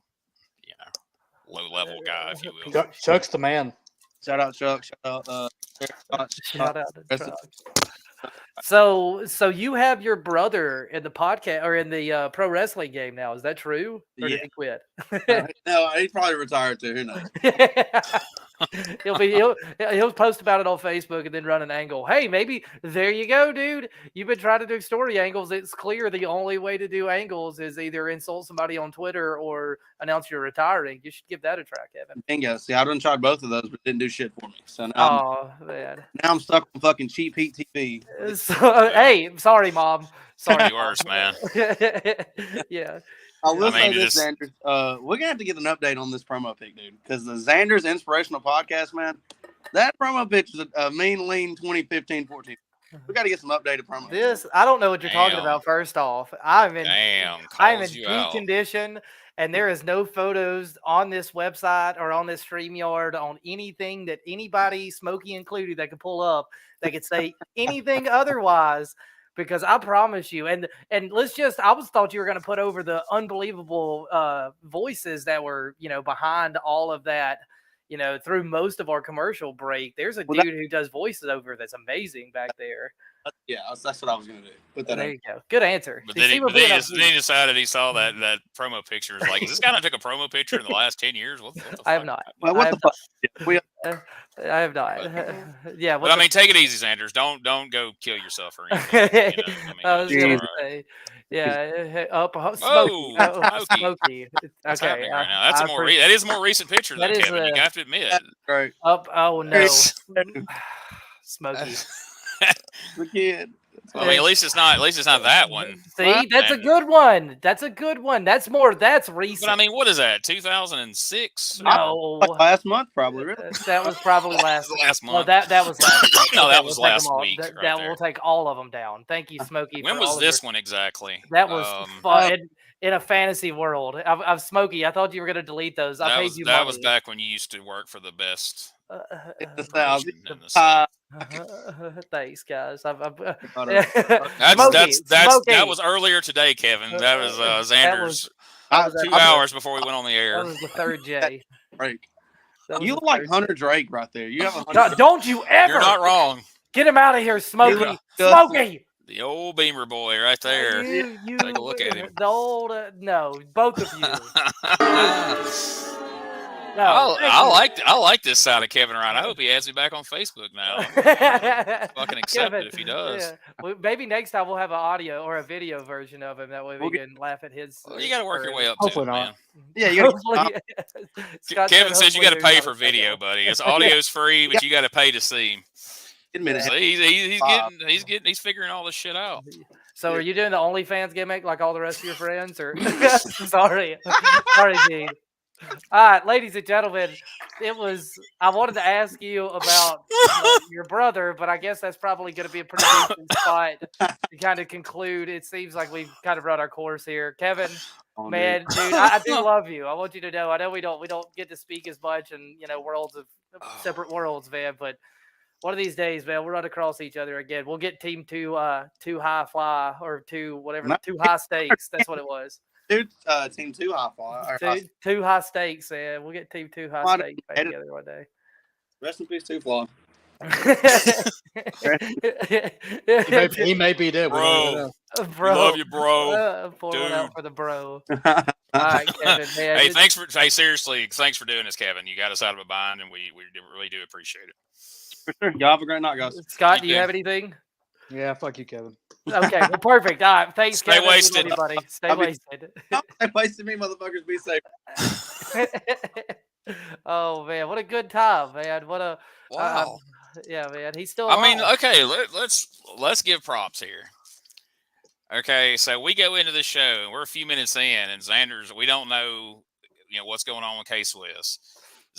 low-level guy, if you will. Chuck's the man. Shout out Chuck. Shout out Shout out to Chuck. So you have your brother in the podcast or in the pro wrestling game now. Is that true? Or did he quit? No, he's probably retired too. Who knows? He'll post about it on Facebook and then run an angle. Hey, maybe there you go, dude. You've been trying to do story angles. It's clear the only way to do angles is either insult somebody on Twitter or announce you're retiring. You should give that a try, Kevin. Bingo. See, I done tried both of those, but it didn't do shit for me. So now, man. Now I'm stuck on fucking Cheap Heat TV. Hey, I'm sorry, Mom. Sorry, worse, man. Yeah. I will say this, Zanders. We're gonna have to get an update on this promo pic, dude, because the Zanders Inspirational Podcast, man, that promo pitch is a mean, lean 2015-14. We got to get some updated promos. I don't know what you're talking about. First off, I'm in peak condition, and there is no photos on this website or on this StreamYard on anything that anybody, Smokey included, that could pull up that could say anything otherwise. Because I promise you, and let's just, I thought you were going to put over the unbelievable voices that were, behind all of that, through most of our commercial break. There's a dude who does voices over that's amazing back there. Yeah, that's what I was gonna do. Put that There in. you go. Good answer. But See, then, see, he, we're but then, being he, up just, then he decided he saw that promo picture. Is like, is this guy that took a promo picture in the last 10 years? What the fuck? I have not. Well, what the fuck? I have not. Yeah. But I mean, take it easy, Zanders. Don't go kill yourself or anything. I was it's gonna all right. say, yeah. Smokey. Smokey. Smokey. What's okay. happening right now? That's that is a more recent picture than Kevin. You have to admit. Right. Oh no. Smokey. The kid. I mean, at least it's not that one. See, that's a good one. That's a good one. That's recent. But I mean, what is that? 2006? No, like last month probably. Really? That was probably last month. No, that was last month. No, that was last week. That will take all of them down. Thank you, Smokey. When was this one exactly? That was fun. In a fantasy world. I've Smokey. I thought you were going to delete those. I paid you money. That was back when you used to work for the best. Thanks, guys. That was earlier today, Kevin. That was Zanders. 2 hours before we went on the air. That was the third J. Drake. You look like Hunter Drake right there. You have don't you ever? You're not wrong. Get him out of here, Smokey. Smokey. The old Beamer boy right there. You take a look at him. The old no, both of you. No, I like this side of Kevin Ryan. I hope he adds me back on Facebook now. Fucking accept it if he does. Yeah. Well, maybe next time we'll have an audio or a video version of him. That way we can laugh at his. Well, you got to work your way up Hopefully to it, man. Yeah, you Kevin says you got to pay for video, buddy. His audio's free, but you got to pay to see him. So he's figuring all this shit out. So are you doing the OnlyFans gimmick like all the rest of your friends, or sorry, Gene. All right, ladies and gentlemen, I wanted to ask you about your brother, but I guess that's probably going to be a pretty decent spot to kind of conclude. It seems like we've kind of run our course here. Kevin, man, dude, I do love you. I want you to know. I know we don't get to speak as much, and worlds of separate worlds, man. But one of these days, man, we'll run across each other again. We'll get team two high fly or two high stakes. That's what it was. Team 2 high fly. Two high stakes, man. We'll get team 2 high stakes back together one day. Rest in peace, 2 fly. he may be dead, bro. We love you, bro. Pour one out for the bro. All right, Kevin, man. Seriously, thanks for doing this, Kevin. You got us out of a bind, and we really do appreciate it. For sure. Y'all have a great night, guys. Scott, do you have anything? Yeah, fuck you, Kevin. Okay, well, perfect. All right, thanks, Stay Kevin. wasted. Everybody. Stay wasted. Stay wasted, me motherfuckers. Be safe. Oh man, what a good time, man. What a wow. Yeah, man. He's still. I mean, okay. Let's give props here. Okay, so we go into the show, and we're a few minutes in, and Zanders, we don't know, what's going on with K-Swiss.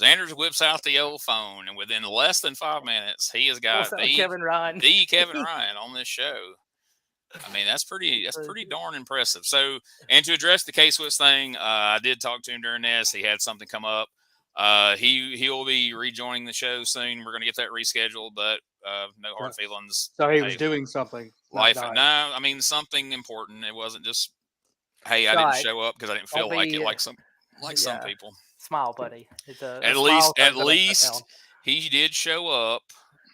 Zanders whips out the old phone, and within less than 5 minutes, he has got the Kevin Ryan on this show. I mean, that's pretty darn impressive. So, and to address the K-Swiss thing, I did talk to him during this. He had something come up. He will be rejoining the show soon. We're going to get that rescheduled, but no hard feelings. So he was doing something. I mean something important. It wasn't just, hey, I didn't show up because I didn't feel like it, like some people. Smile, buddy. At least he did show up,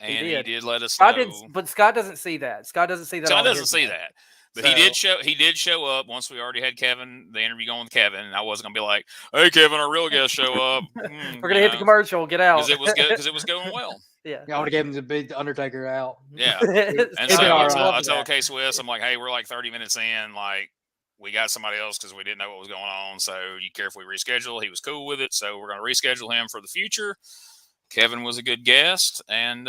and he did let us know. But Scott doesn't see that. Scott doesn't see that. But he did show up once we already had Kevin, the interview going with Kevin, and I wasn't gonna be like, hey Kevin, our real guest show up. We're gonna hit the commercial, get out. Because it was going well. Yeah, I would have given the big Undertaker out. Yeah. And so I told K-Swiss, I'm like, hey, we're like 30 minutes in, like we got somebody else because we didn't know what was going on. So you care if we reschedule? He was cool with it. So we're going to reschedule him for the future. Kevin was a good guest. And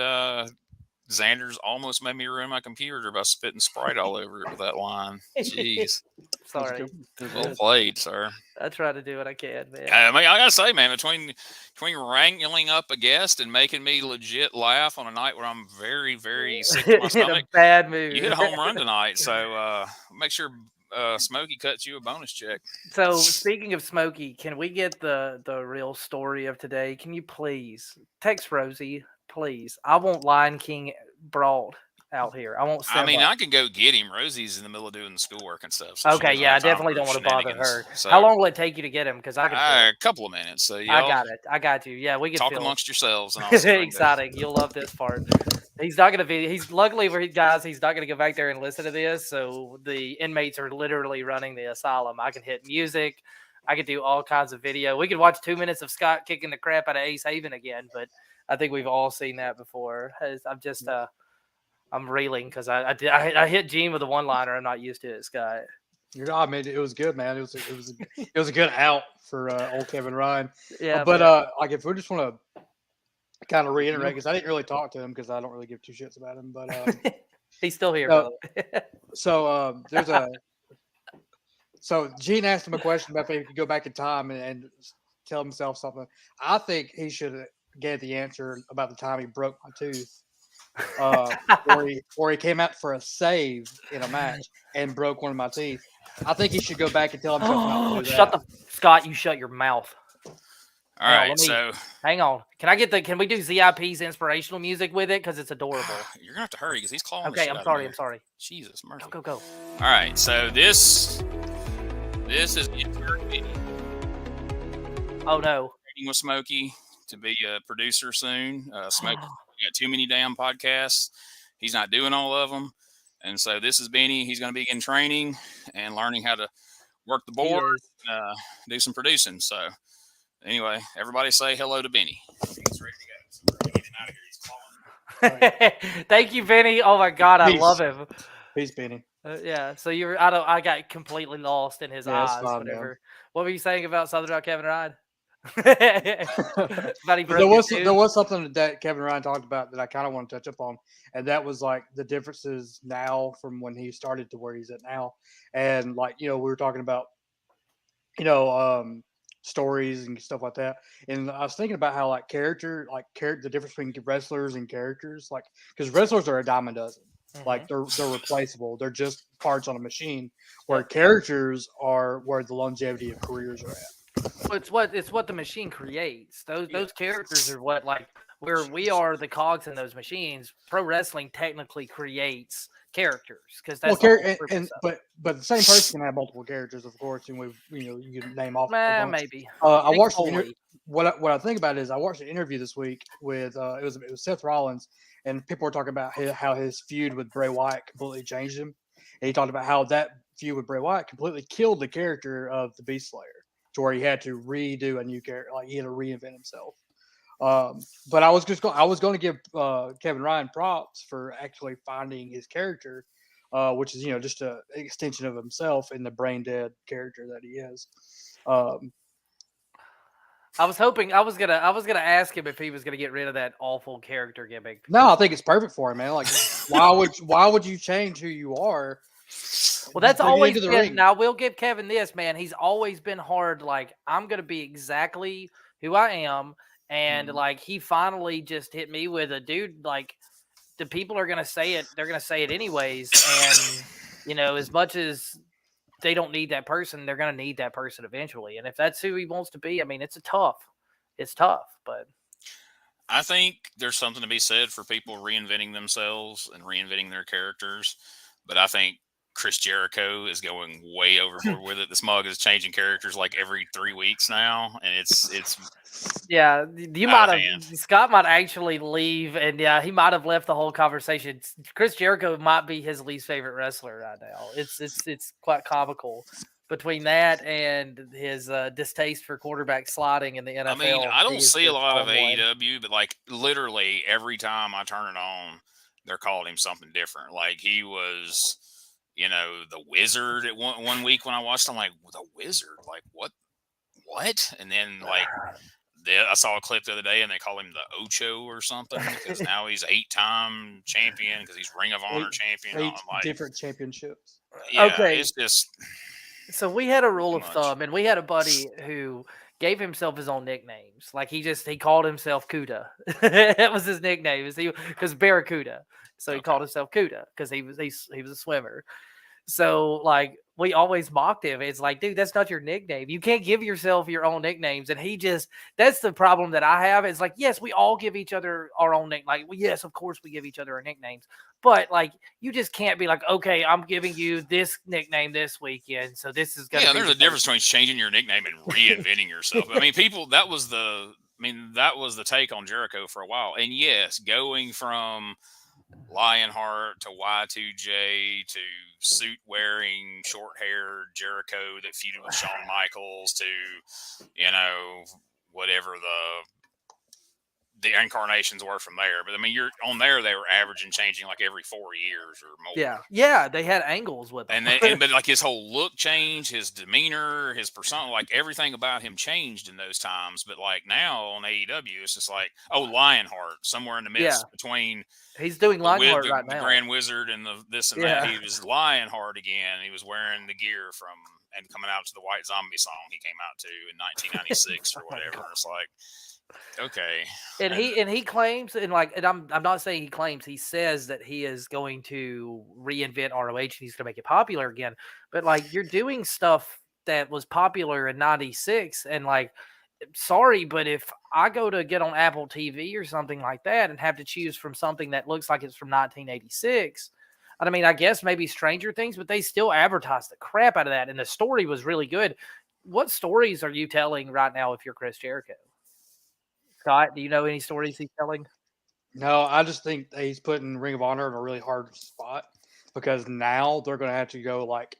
Zanders almost made me ruin my computer by spitting Sprite all over it with that line. Jeez. Sorry. Well played, sir. I try to do what I can, man. I mean, I got to say, man, between wrangling up a guest and making me legit laugh on a night where I'm very, very sick to my stomach. In a bad mood. You hit a home run tonight. So make sure Smokey cuts you a bonus check. So speaking of Smokey, can we get the real story of today? Can you please text Rosie, please? I want Lion King brought out here. I won't. I mean, up. I could go get him. Rosie's in the middle of doing the schoolwork and stuff. So Okay, yeah, I definitely don't want to bother her. So, how long will it take you to get him? Because I can. A couple of minutes. So I got it. I got you. Yeah, we can talk feel amongst yourselves. And I'll exciting. You'll love this part. He's not going to be. He's luckily for guys. He's not going to go back there and listen to this. So the inmates are literally running the asylum. I can hit music. I could do all kinds of video. We could watch 2 minutes of Scott kicking the crap out of Ace Haven again, but I think we've all seen that before. I'm just I'm reeling because I hit Gene with a one-liner. I'm not used to it, Scott. I mean, it was good, man. It was a good out for old Kevin Ryan. Yeah, but like if we just want to kind of reiterate, because I didn't really talk to him because I don't really give two shits about him, but he's still here. So there's So Gene asked him a question about if he could go back in time and tell himself something. I think he should have gave the answer about the time he broke my tooth, or he came out for a save in a match and broke one of my teeth. I think he should go back and tell himself not to do that. Scott, you shut your mouth. All right, so hang on. Can we do ZIP's inspirational music with it because it's adorable? You're gonna have to hurry because he's calling. Okay, I'm sorry. Jesus, mercy. Go. All right, so this is Intern Benny. Oh no. Working with Smokey to be a producer soon. Smokey got too many damn podcasts. He's not doing all of them, and so this is Benny. He's going to be in training and learning how to work the board, do some producing. So. Anyway, everybody say hello to Benny. He's ready to go. So getting out of here. He's calling. Thank you, Benny. Oh my God, I love him. Peace, Benny. Yeah. So I got completely lost in his eyes. Whatever. What were you saying about Southern Out Kevin Ryan? There was something that Kevin Ryan talked about that I kind of want to touch up on, and that was like the differences now from when he started to where he's at now, and like we were talking about, stories and stuff like that. And I was thinking about how the difference between wrestlers and characters, like because wrestlers are a dime a dozen, like they're replaceable. They're just parts on a machine. Where characters are where the longevity of careers are at. It's what the machine creates. Those characters are what where we are the cogs in those machines. Pro wrestling technically creates characters because that's but the same person can have multiple characters, of course, and you can name off. Maybe. I watched what I think about it is I watched an interview this week with it was Seth Rollins, and people were talking about how his feud with Bray Wyatt completely changed him, and he talked about how that feud with Bray Wyatt completely killed the character of the Beast Slayer to where he had to redo a new character, like he had to reinvent himself. But I was going to give Kevin Ryan props for actually finding his character, which is just an extension of himself in the brain dead character that he is. I was gonna ask him if he was gonna get rid of that awful character gimmick. No, I think it's perfect for him, man. Like, why would you change who you are? Well, that's always been. Now we'll give Kevin this, man. He's always been hard. Like, I'm gonna be exactly who I am. And he finally just hit me with a dude. Like, the people are gonna say it, they're gonna say it anyways. And as much as they don't need that person, they're gonna need that person eventually. And if that's who he wants to be, I mean, it's tough. But I think there's something to be said for people reinventing themselves and reinventing their characters. But I think Chris Jericho is going way overboard with it. This mug is changing characters like every 3 weeks now, and it's. Yeah, Scott might actually leave, and he might have left the whole conversation. Chris Jericho might be his least favorite wrestler right now. It's quite comical between that and his distaste for quarterback sliding in the NFL. I mean, I don't see a lot of AEW, but literally every time I turn it on, they're calling him something different. Like he was, the Wizard at one week when I watched him. Like the Wizard, like what? And then I saw a clip the other day, and they call him the Ocho or something because now he's 8-time champion because he's Ring of Honor champion. Different championships. Yeah, okay. It's just. So we had a rule of thumb, and we had a buddy who gave himself his own nicknames. Like he called himself Cuda. That was his nickname, because Barracuda. So he called himself Cuda because he was a swimmer. So like we always mocked him. It's like, dude, that's not your nickname. You can't give yourself your own nicknames. And that's the problem that I have. It's like, yes, we all give each other our own nickname. Like, well, yes, of course we give each other our nicknames. But like, you just can't be like, okay, I'm giving you this nickname this weekend. So this is going to be. There's a difference between changing your nickname and reinventing yourself. I mean, that was the take on Jericho for a while. And yes, going from Lionheart to Y2J to suit wearing, short haired Jericho that feuded with Shawn Michaels to, whatever the incarnations were from there. But I mean, you're on there, they were averaging changing like every 4 years or more. Yeah, they had angles with them. But like his whole look changed, his demeanor, his persona, like everything about him changed in those times. But like now on AEW, it's just like, Lionheart, somewhere in the midst between. He's doing Lionheart right the now. Grand Wizard and the this and that. He was Lionheart again. He was wearing the gear and coming out to the White Zombie song he came out to in 1996 or whatever. It's like, okay. And he claims, and I'm not saying he claims, he says that he is going to reinvent ROH and he's going to make it popular again. But like, you're doing stuff that was popular in 96, and like, sorry, but if I go to get on Apple TV or something like that and have to choose from something that looks like it's from 1986, I mean, I guess maybe Stranger Things, but they still advertise the crap out of that. And the story was really good. What stories are you telling right now if you're Chris Jericho? Scott, do you know any stories he's telling? No, I just think that he's putting Ring of Honor in a really hard spot because now they're going to have to go like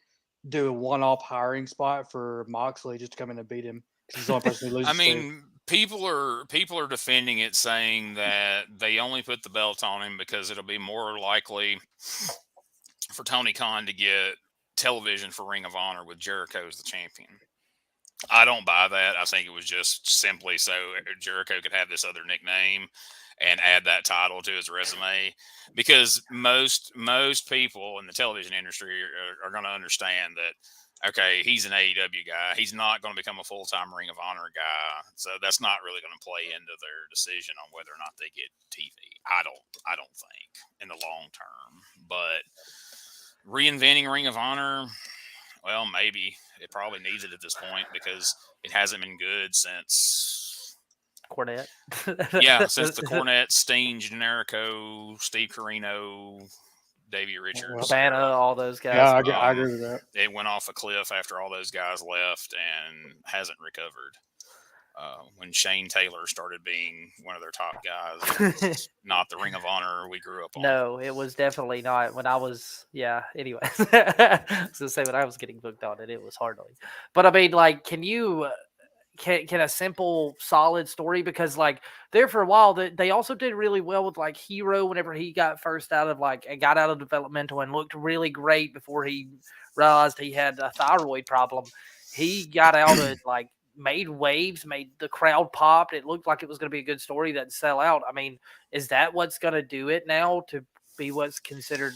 do a one-off hiring spot for Moxley just to come in and beat him. He's the only person who loses. I mean, people are defending it, saying that they only put the belt on him because it'll be more likely for Tony Khan to get television for Ring of Honor with Jericho as the champion. I don't buy that. I think it was just simply so Jericho could have this other nickname and add that title to his resume, because most people in the television industry are going to understand that, okay, he's an AEW guy. He's not going to become a full-time Ring of Honor guy. So that's not really going to play into their decision on whether or not they get TV. I don't think in the long term. But reinventing Ring of Honor, well, maybe. It probably needs it at this point because it hasn't been good since Cornette. Since the Cornette, Steen, Generico, Steve Corino, Davey Richards, Cabana, all those guys. Yeah, I agree with that. It went off a cliff after all those guys left and hasn't recovered. When Shane Taylor started being one of their top guys, not the Ring of Honor we grew up on. No, it was definitely not. When I was, anyway. I was going to say, when I was getting booked on it, it was hardly. But I mean, like, can a simple, solid story, because like there for a while they also did really well with like Hero whenever he got got out of developmental and looked really great before he realized he had a thyroid problem. He got out of like made waves, made the crowd popped. It looked like it was going to be a good story that'd sell out. I mean, is that what's going to do it now to be what's considered?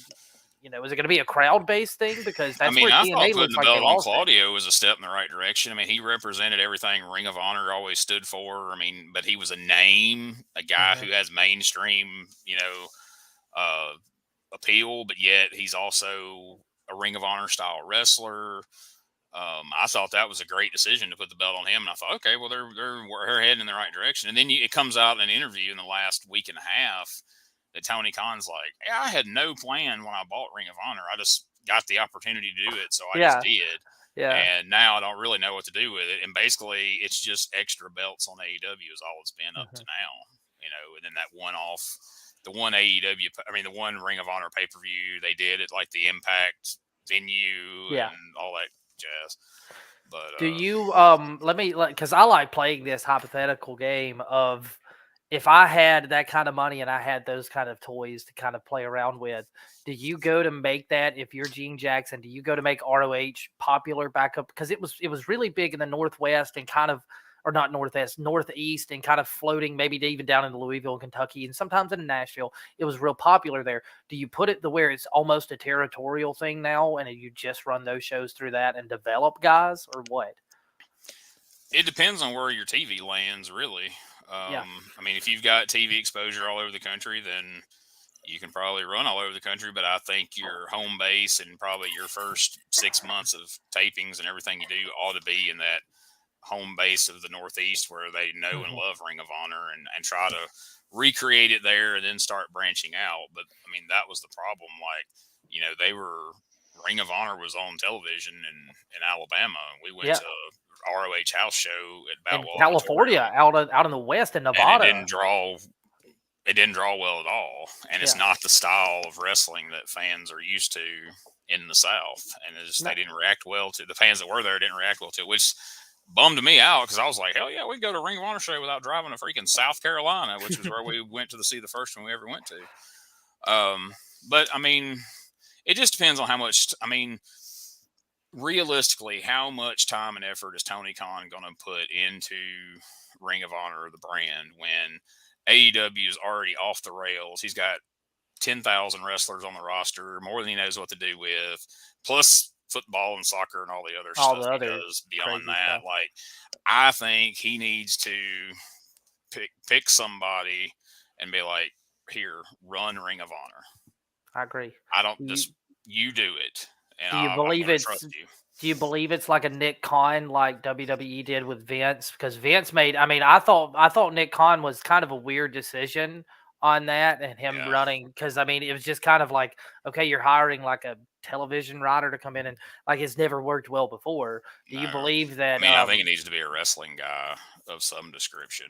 Is it going to be a crowd-based thing? Because that's where I TNA thought putting looks the like belt on Claudio was a step in the right direction. I mean, he represented everything Ring of Honor always stood for. I mean, but he was a name, a guy who has mainstream, appeal, but yet he's also a Ring of Honor style wrestler. I thought that was a great decision to put the belt on him, and I thought, okay, well, they're heading in the right direction. And then it comes out in an interview in the last week and a half that Tony Khan's like, hey, I had no plan when I bought Ring of Honor. I just got the opportunity to do it, so I just did. Yeah. And now I don't really know what to do with it. And basically, it's just extra belts on AEW is all it's been up to now. And then that one-off, the one Ring of Honor pay-per-view they did at like the Impact venue and all that jazz. But do you because I like playing this hypothetical game of, if I had that kind of money and I had those kind of toys to kind of play around with, do you go to make that, if you're Gene Jackson, do you go to make ROH popular back up? Because it was really big in the Northwest and kind of, or not Northwest, Northeast, and kind of floating maybe even down into Louisville, Kentucky, and sometimes in Nashville. It was real popular there. Do you put it to where it's almost a territorial thing now, and you just run those shows through that and develop guys, or what? It depends on where your TV lands, really. I mean, if you've got TV exposure all over the country, then you can probably run all over the country, but I think your home base and probably your first 6 months of tapings and everything you do ought to be in that home base of the Northeast where they know and love Ring of Honor and try to recreate it there and then start branching out. But I mean, that was the problem. Like, you know, Ring of Honor was on television in Alabama. We went to ROH house show at in Boutwell California, out in the West in Nevada. And it didn't draw well at all. And it's not the style of wrestling that fans are used to in the South. And they didn't react well to the fans that were there didn't react well to it, which bummed me out because I was like, hell yeah, we go to Ring of Honor show without driving to freaking South Carolina, which was where we went to see the first one we ever went to. But I mean, it just depends on how much. I mean, realistically, how much time and effort is Tony Khan going to put into Ring of Honor, the brand, when AEW is already off the rails? He's got 10,000 wrestlers on the roster, more than he knows what to do with, plus football and soccer and all the other stuff he does beyond that. Stuff. Like, I think he needs to pick somebody and be like, here, run Ring of Honor. I agree. You do it. And do you believe it's like a Nick Khan like WWE did with Vince? Because Vince I thought Nick Khan was kind of a weird decision on that and him running, because I mean, it was just kind of like, okay, you're hiring like a television writer to come in and like it's never worked well before. Do you believe that? I mean, I think it needs to be a wrestling guy of some description.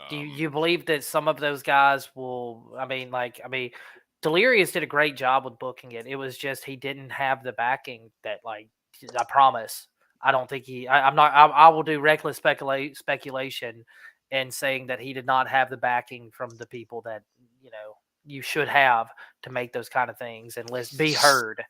Do you believe that some of those guys will? I mean, Delirious did a great job with booking it. It was just he didn't have the backing that, like, I promise. I don't think I will do reckless speculation and saying that he did not have the backing from the people that, you know, you should have to make those kind of things and let's be heard.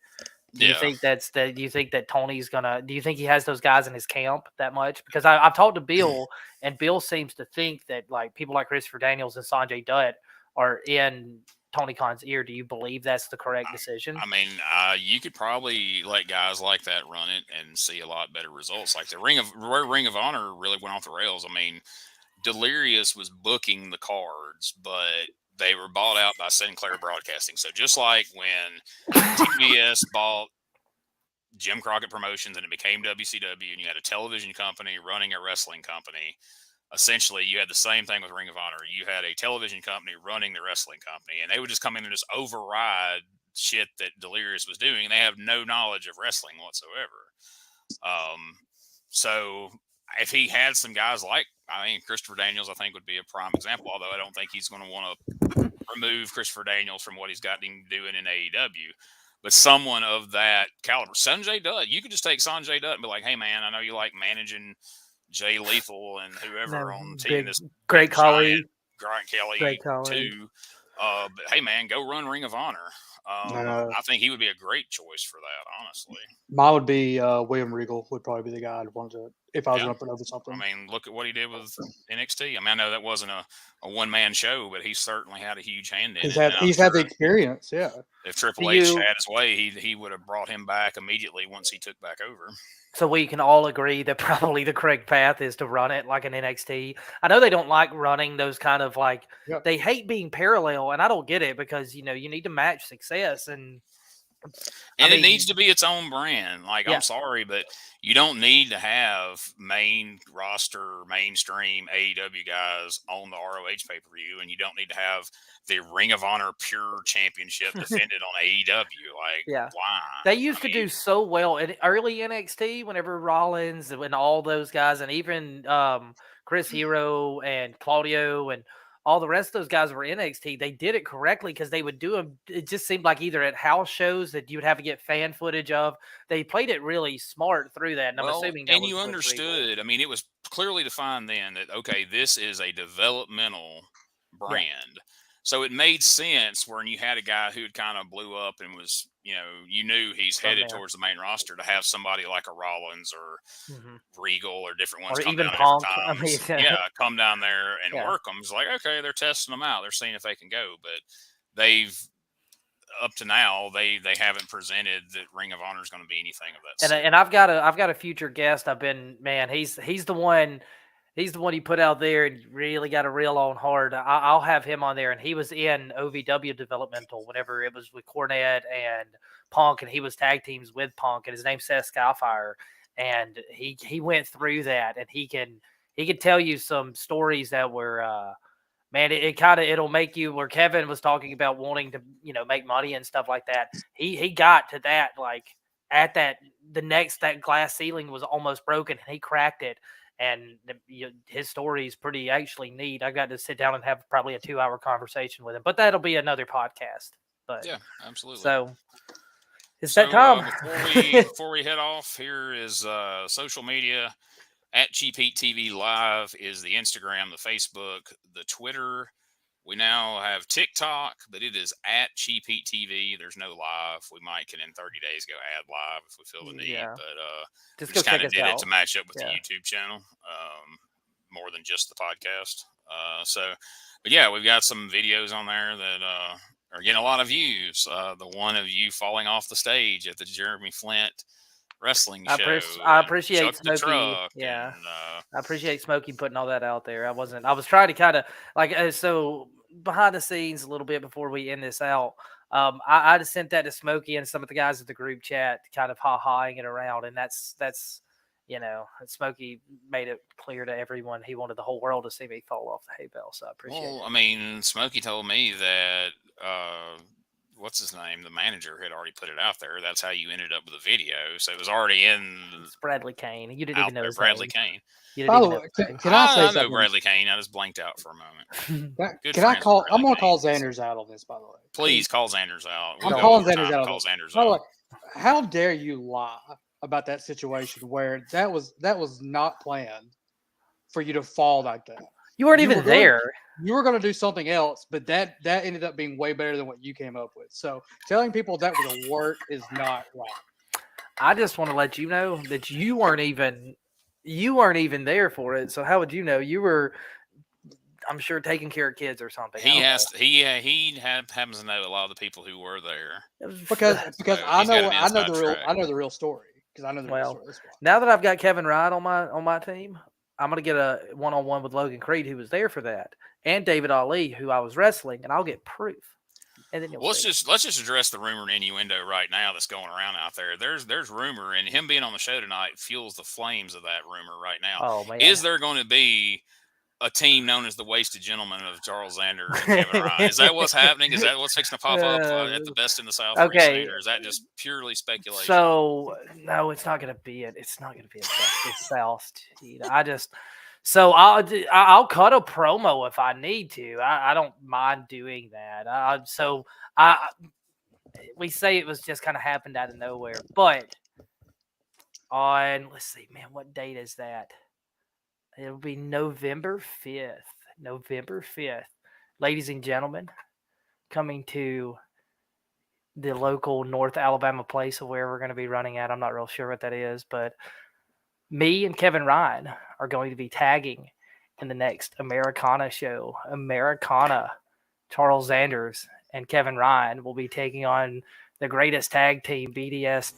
Do you think do you think that Tony's do you think he has those guys in his camp that much? Because I've talked to Bill, and Bill seems to think that like people like Christopher Daniels and Sanjay Dutt are in Tony Khan's ear. Do you believe that's the correct decision? I mean, you could probably let guys like that run it and see a lot better results. Like where Ring of Honor really went off the rails. I mean, Delirious was booking the cards, but they were bought out by Sinclair Broadcasting. So just like when TBS bought Jim Crockett Promotions and it became WCW, and you had a television company running a wrestling company, essentially you had the same thing with Ring of Honor. You had a television company running the wrestling company, and they would just come in and just override shit that Delirious was doing, and they have no knowledge of wrestling whatsoever. So if he had some guys like, I mean, Christopher Daniels, I think would be a prime example, although I don't think he's going to want to remove Christopher Daniels from what he's got him doing in AEW. But someone of that caliber, Sanjay Dutt, you could just take Sanjay Dutt and be like, hey, man, I know you like managing Jay Lethal and whoever on the team. This great colleague. Grant Kelly, too. But, hey, man, go run Ring of Honor. I think he would be a great choice for that, honestly. Mine would be William Regal would probably be the guy I'd want to, if I was going to put over something. I mean, look at what he did with NXT. I mean, I know that wasn't a one-man show, but he certainly had a huge hand in it. He's had the experience, yeah. If Triple H had his way, he would have brought him back immediately once he took back over. So we can all agree that probably the correct path is to run it like an NXT. I know they don't like running those kind of like, they hate being parallel, and I don't get it because, you know, you need to match success. And it needs to be its own brand. Like, I'm sorry, but you don't need to have main roster, mainstream AEW guys on the ROH pay-per-view, and you don't need to have the Ring of Honor Pure Championship defended on AEW. Like, why? They used to do so well in early NXT whenever Rollins and all those guys, and even Chris Hero and Claudio and all the rest of those guys were NXT. They did it correctly because they would do them. It just seemed like either at house shows that you would have to get fan footage of. They played it really smart through that. And I'm assuming that you understood. I mean, it was clearly defined then that, okay, this is a developmental brand. Yeah. So it made sense when you had a guy who kind of blew up and was, you know, you knew he's headed towards the main roster, to have somebody like a Rollins or Regal or different ones, or come even down Punk. Come down there and work them. It's like, okay, they're testing them out. They're seeing if they can go. But they've, up to now, they haven't presented that Ring of Honor is going to be anything of that. And I've got a future guest. He's the one. He's the one you put out there, and you really got to reel on hard. I'll have him on there, and he was in OVW developmental whenever it was with Cornette and Punk, and he was tag teams with Punk, and his name's Seth Skyfire, and he went through that, and he can tell you some stories that were. Man, it'll make you, where Kevin was talking about wanting to, make money and stuff like that. He got to that, like at that glass ceiling was almost broken, and he cracked it. And his story is pretty actually neat. I got to sit down and have probably a 2-hour conversation with him, but that'll be another podcast. But yeah, absolutely. So it's that time. Before we head off, here is social media. At CheapHeatTV Live is the Instagram, the Facebook, the Twitter. We now have TikTok, but it is at CheapHeatTV. There's no live. We might in 30 days go add live if we feel the need. Yeah. But just kind of did it to match up with the YouTube channel more than just the podcast. But yeah, we've got some videos on there that are getting a lot of views. The one of you falling off the stage at the Jeremy Flint wrestling show. I appreciate Smokey. Yeah, I appreciate Smokey putting all that out there. I was trying to kind of so behind the scenes a little bit before we end this out. I just sent that to Smokey and some of the guys at the group chat, kind of ha-haing it around, and that's Smokey made it clear to everyone he wanted the whole world to see me fall off the hay bale. So I appreciate it. I mean, Smokey told me that what's his name? The manager had already put it out there. That's how you ended up with the video. So it was already in. It's Bradley Kane. You didn't even know his Bradley name. Kane. You didn't even know can I say I something? know Bradley Kane. I just blanked out for a moment. Can I call? I'm going to call Zanders out on this, by the way. Please call Zanders out. I'm calling Zanders out. Call Zanders By the way, out. how dare you lie about that situation where that was not planned for you to fall like that? You weren't even there. You were going to do something else, but that ended up being way better than what you came up with. So telling people that was a work is not right. I just want to let you know that you weren't even there for it. So how would you know? You were, I'm sure, taking care of kids or something. He happens to know a lot of the people who were there because I know the real story. Because I know the real story. Now that I've got Kevin Ryan on my team, I'm gonna get a one-on-one with Logan Creed, who was there for that, and David Ali, who I was wrestling, and I'll get proof. And then let's just address the rumor and innuendo right now that's going around out there. There's rumor, and him being on the show tonight fuels the flames of that rumor right now. Oh man, is there going to be a team known as the Wasted Gentlemen of Charles Zanders and Kevin Ryan? Is that what's happening? Is that what's fixing to pop up at the Best in the South? Okay, or is that just purely speculation? So no, it's not going to be it. It's not going to be the South. So I'll cut a promo if I need to. I don't mind doing that. We say it was just kind of happened out of nowhere, but let's see, man, what date is that? It'll be November 5th. November 5th. Ladies and gentlemen, coming to the local North Alabama place of where we're going to be running at. I'm not real sure what that is, but me and Kevin Ryan are going to be tagging in the next Americana show. Americana. Charles Zanders and Kevin Ryan will be taking on the greatest tag team, BDS.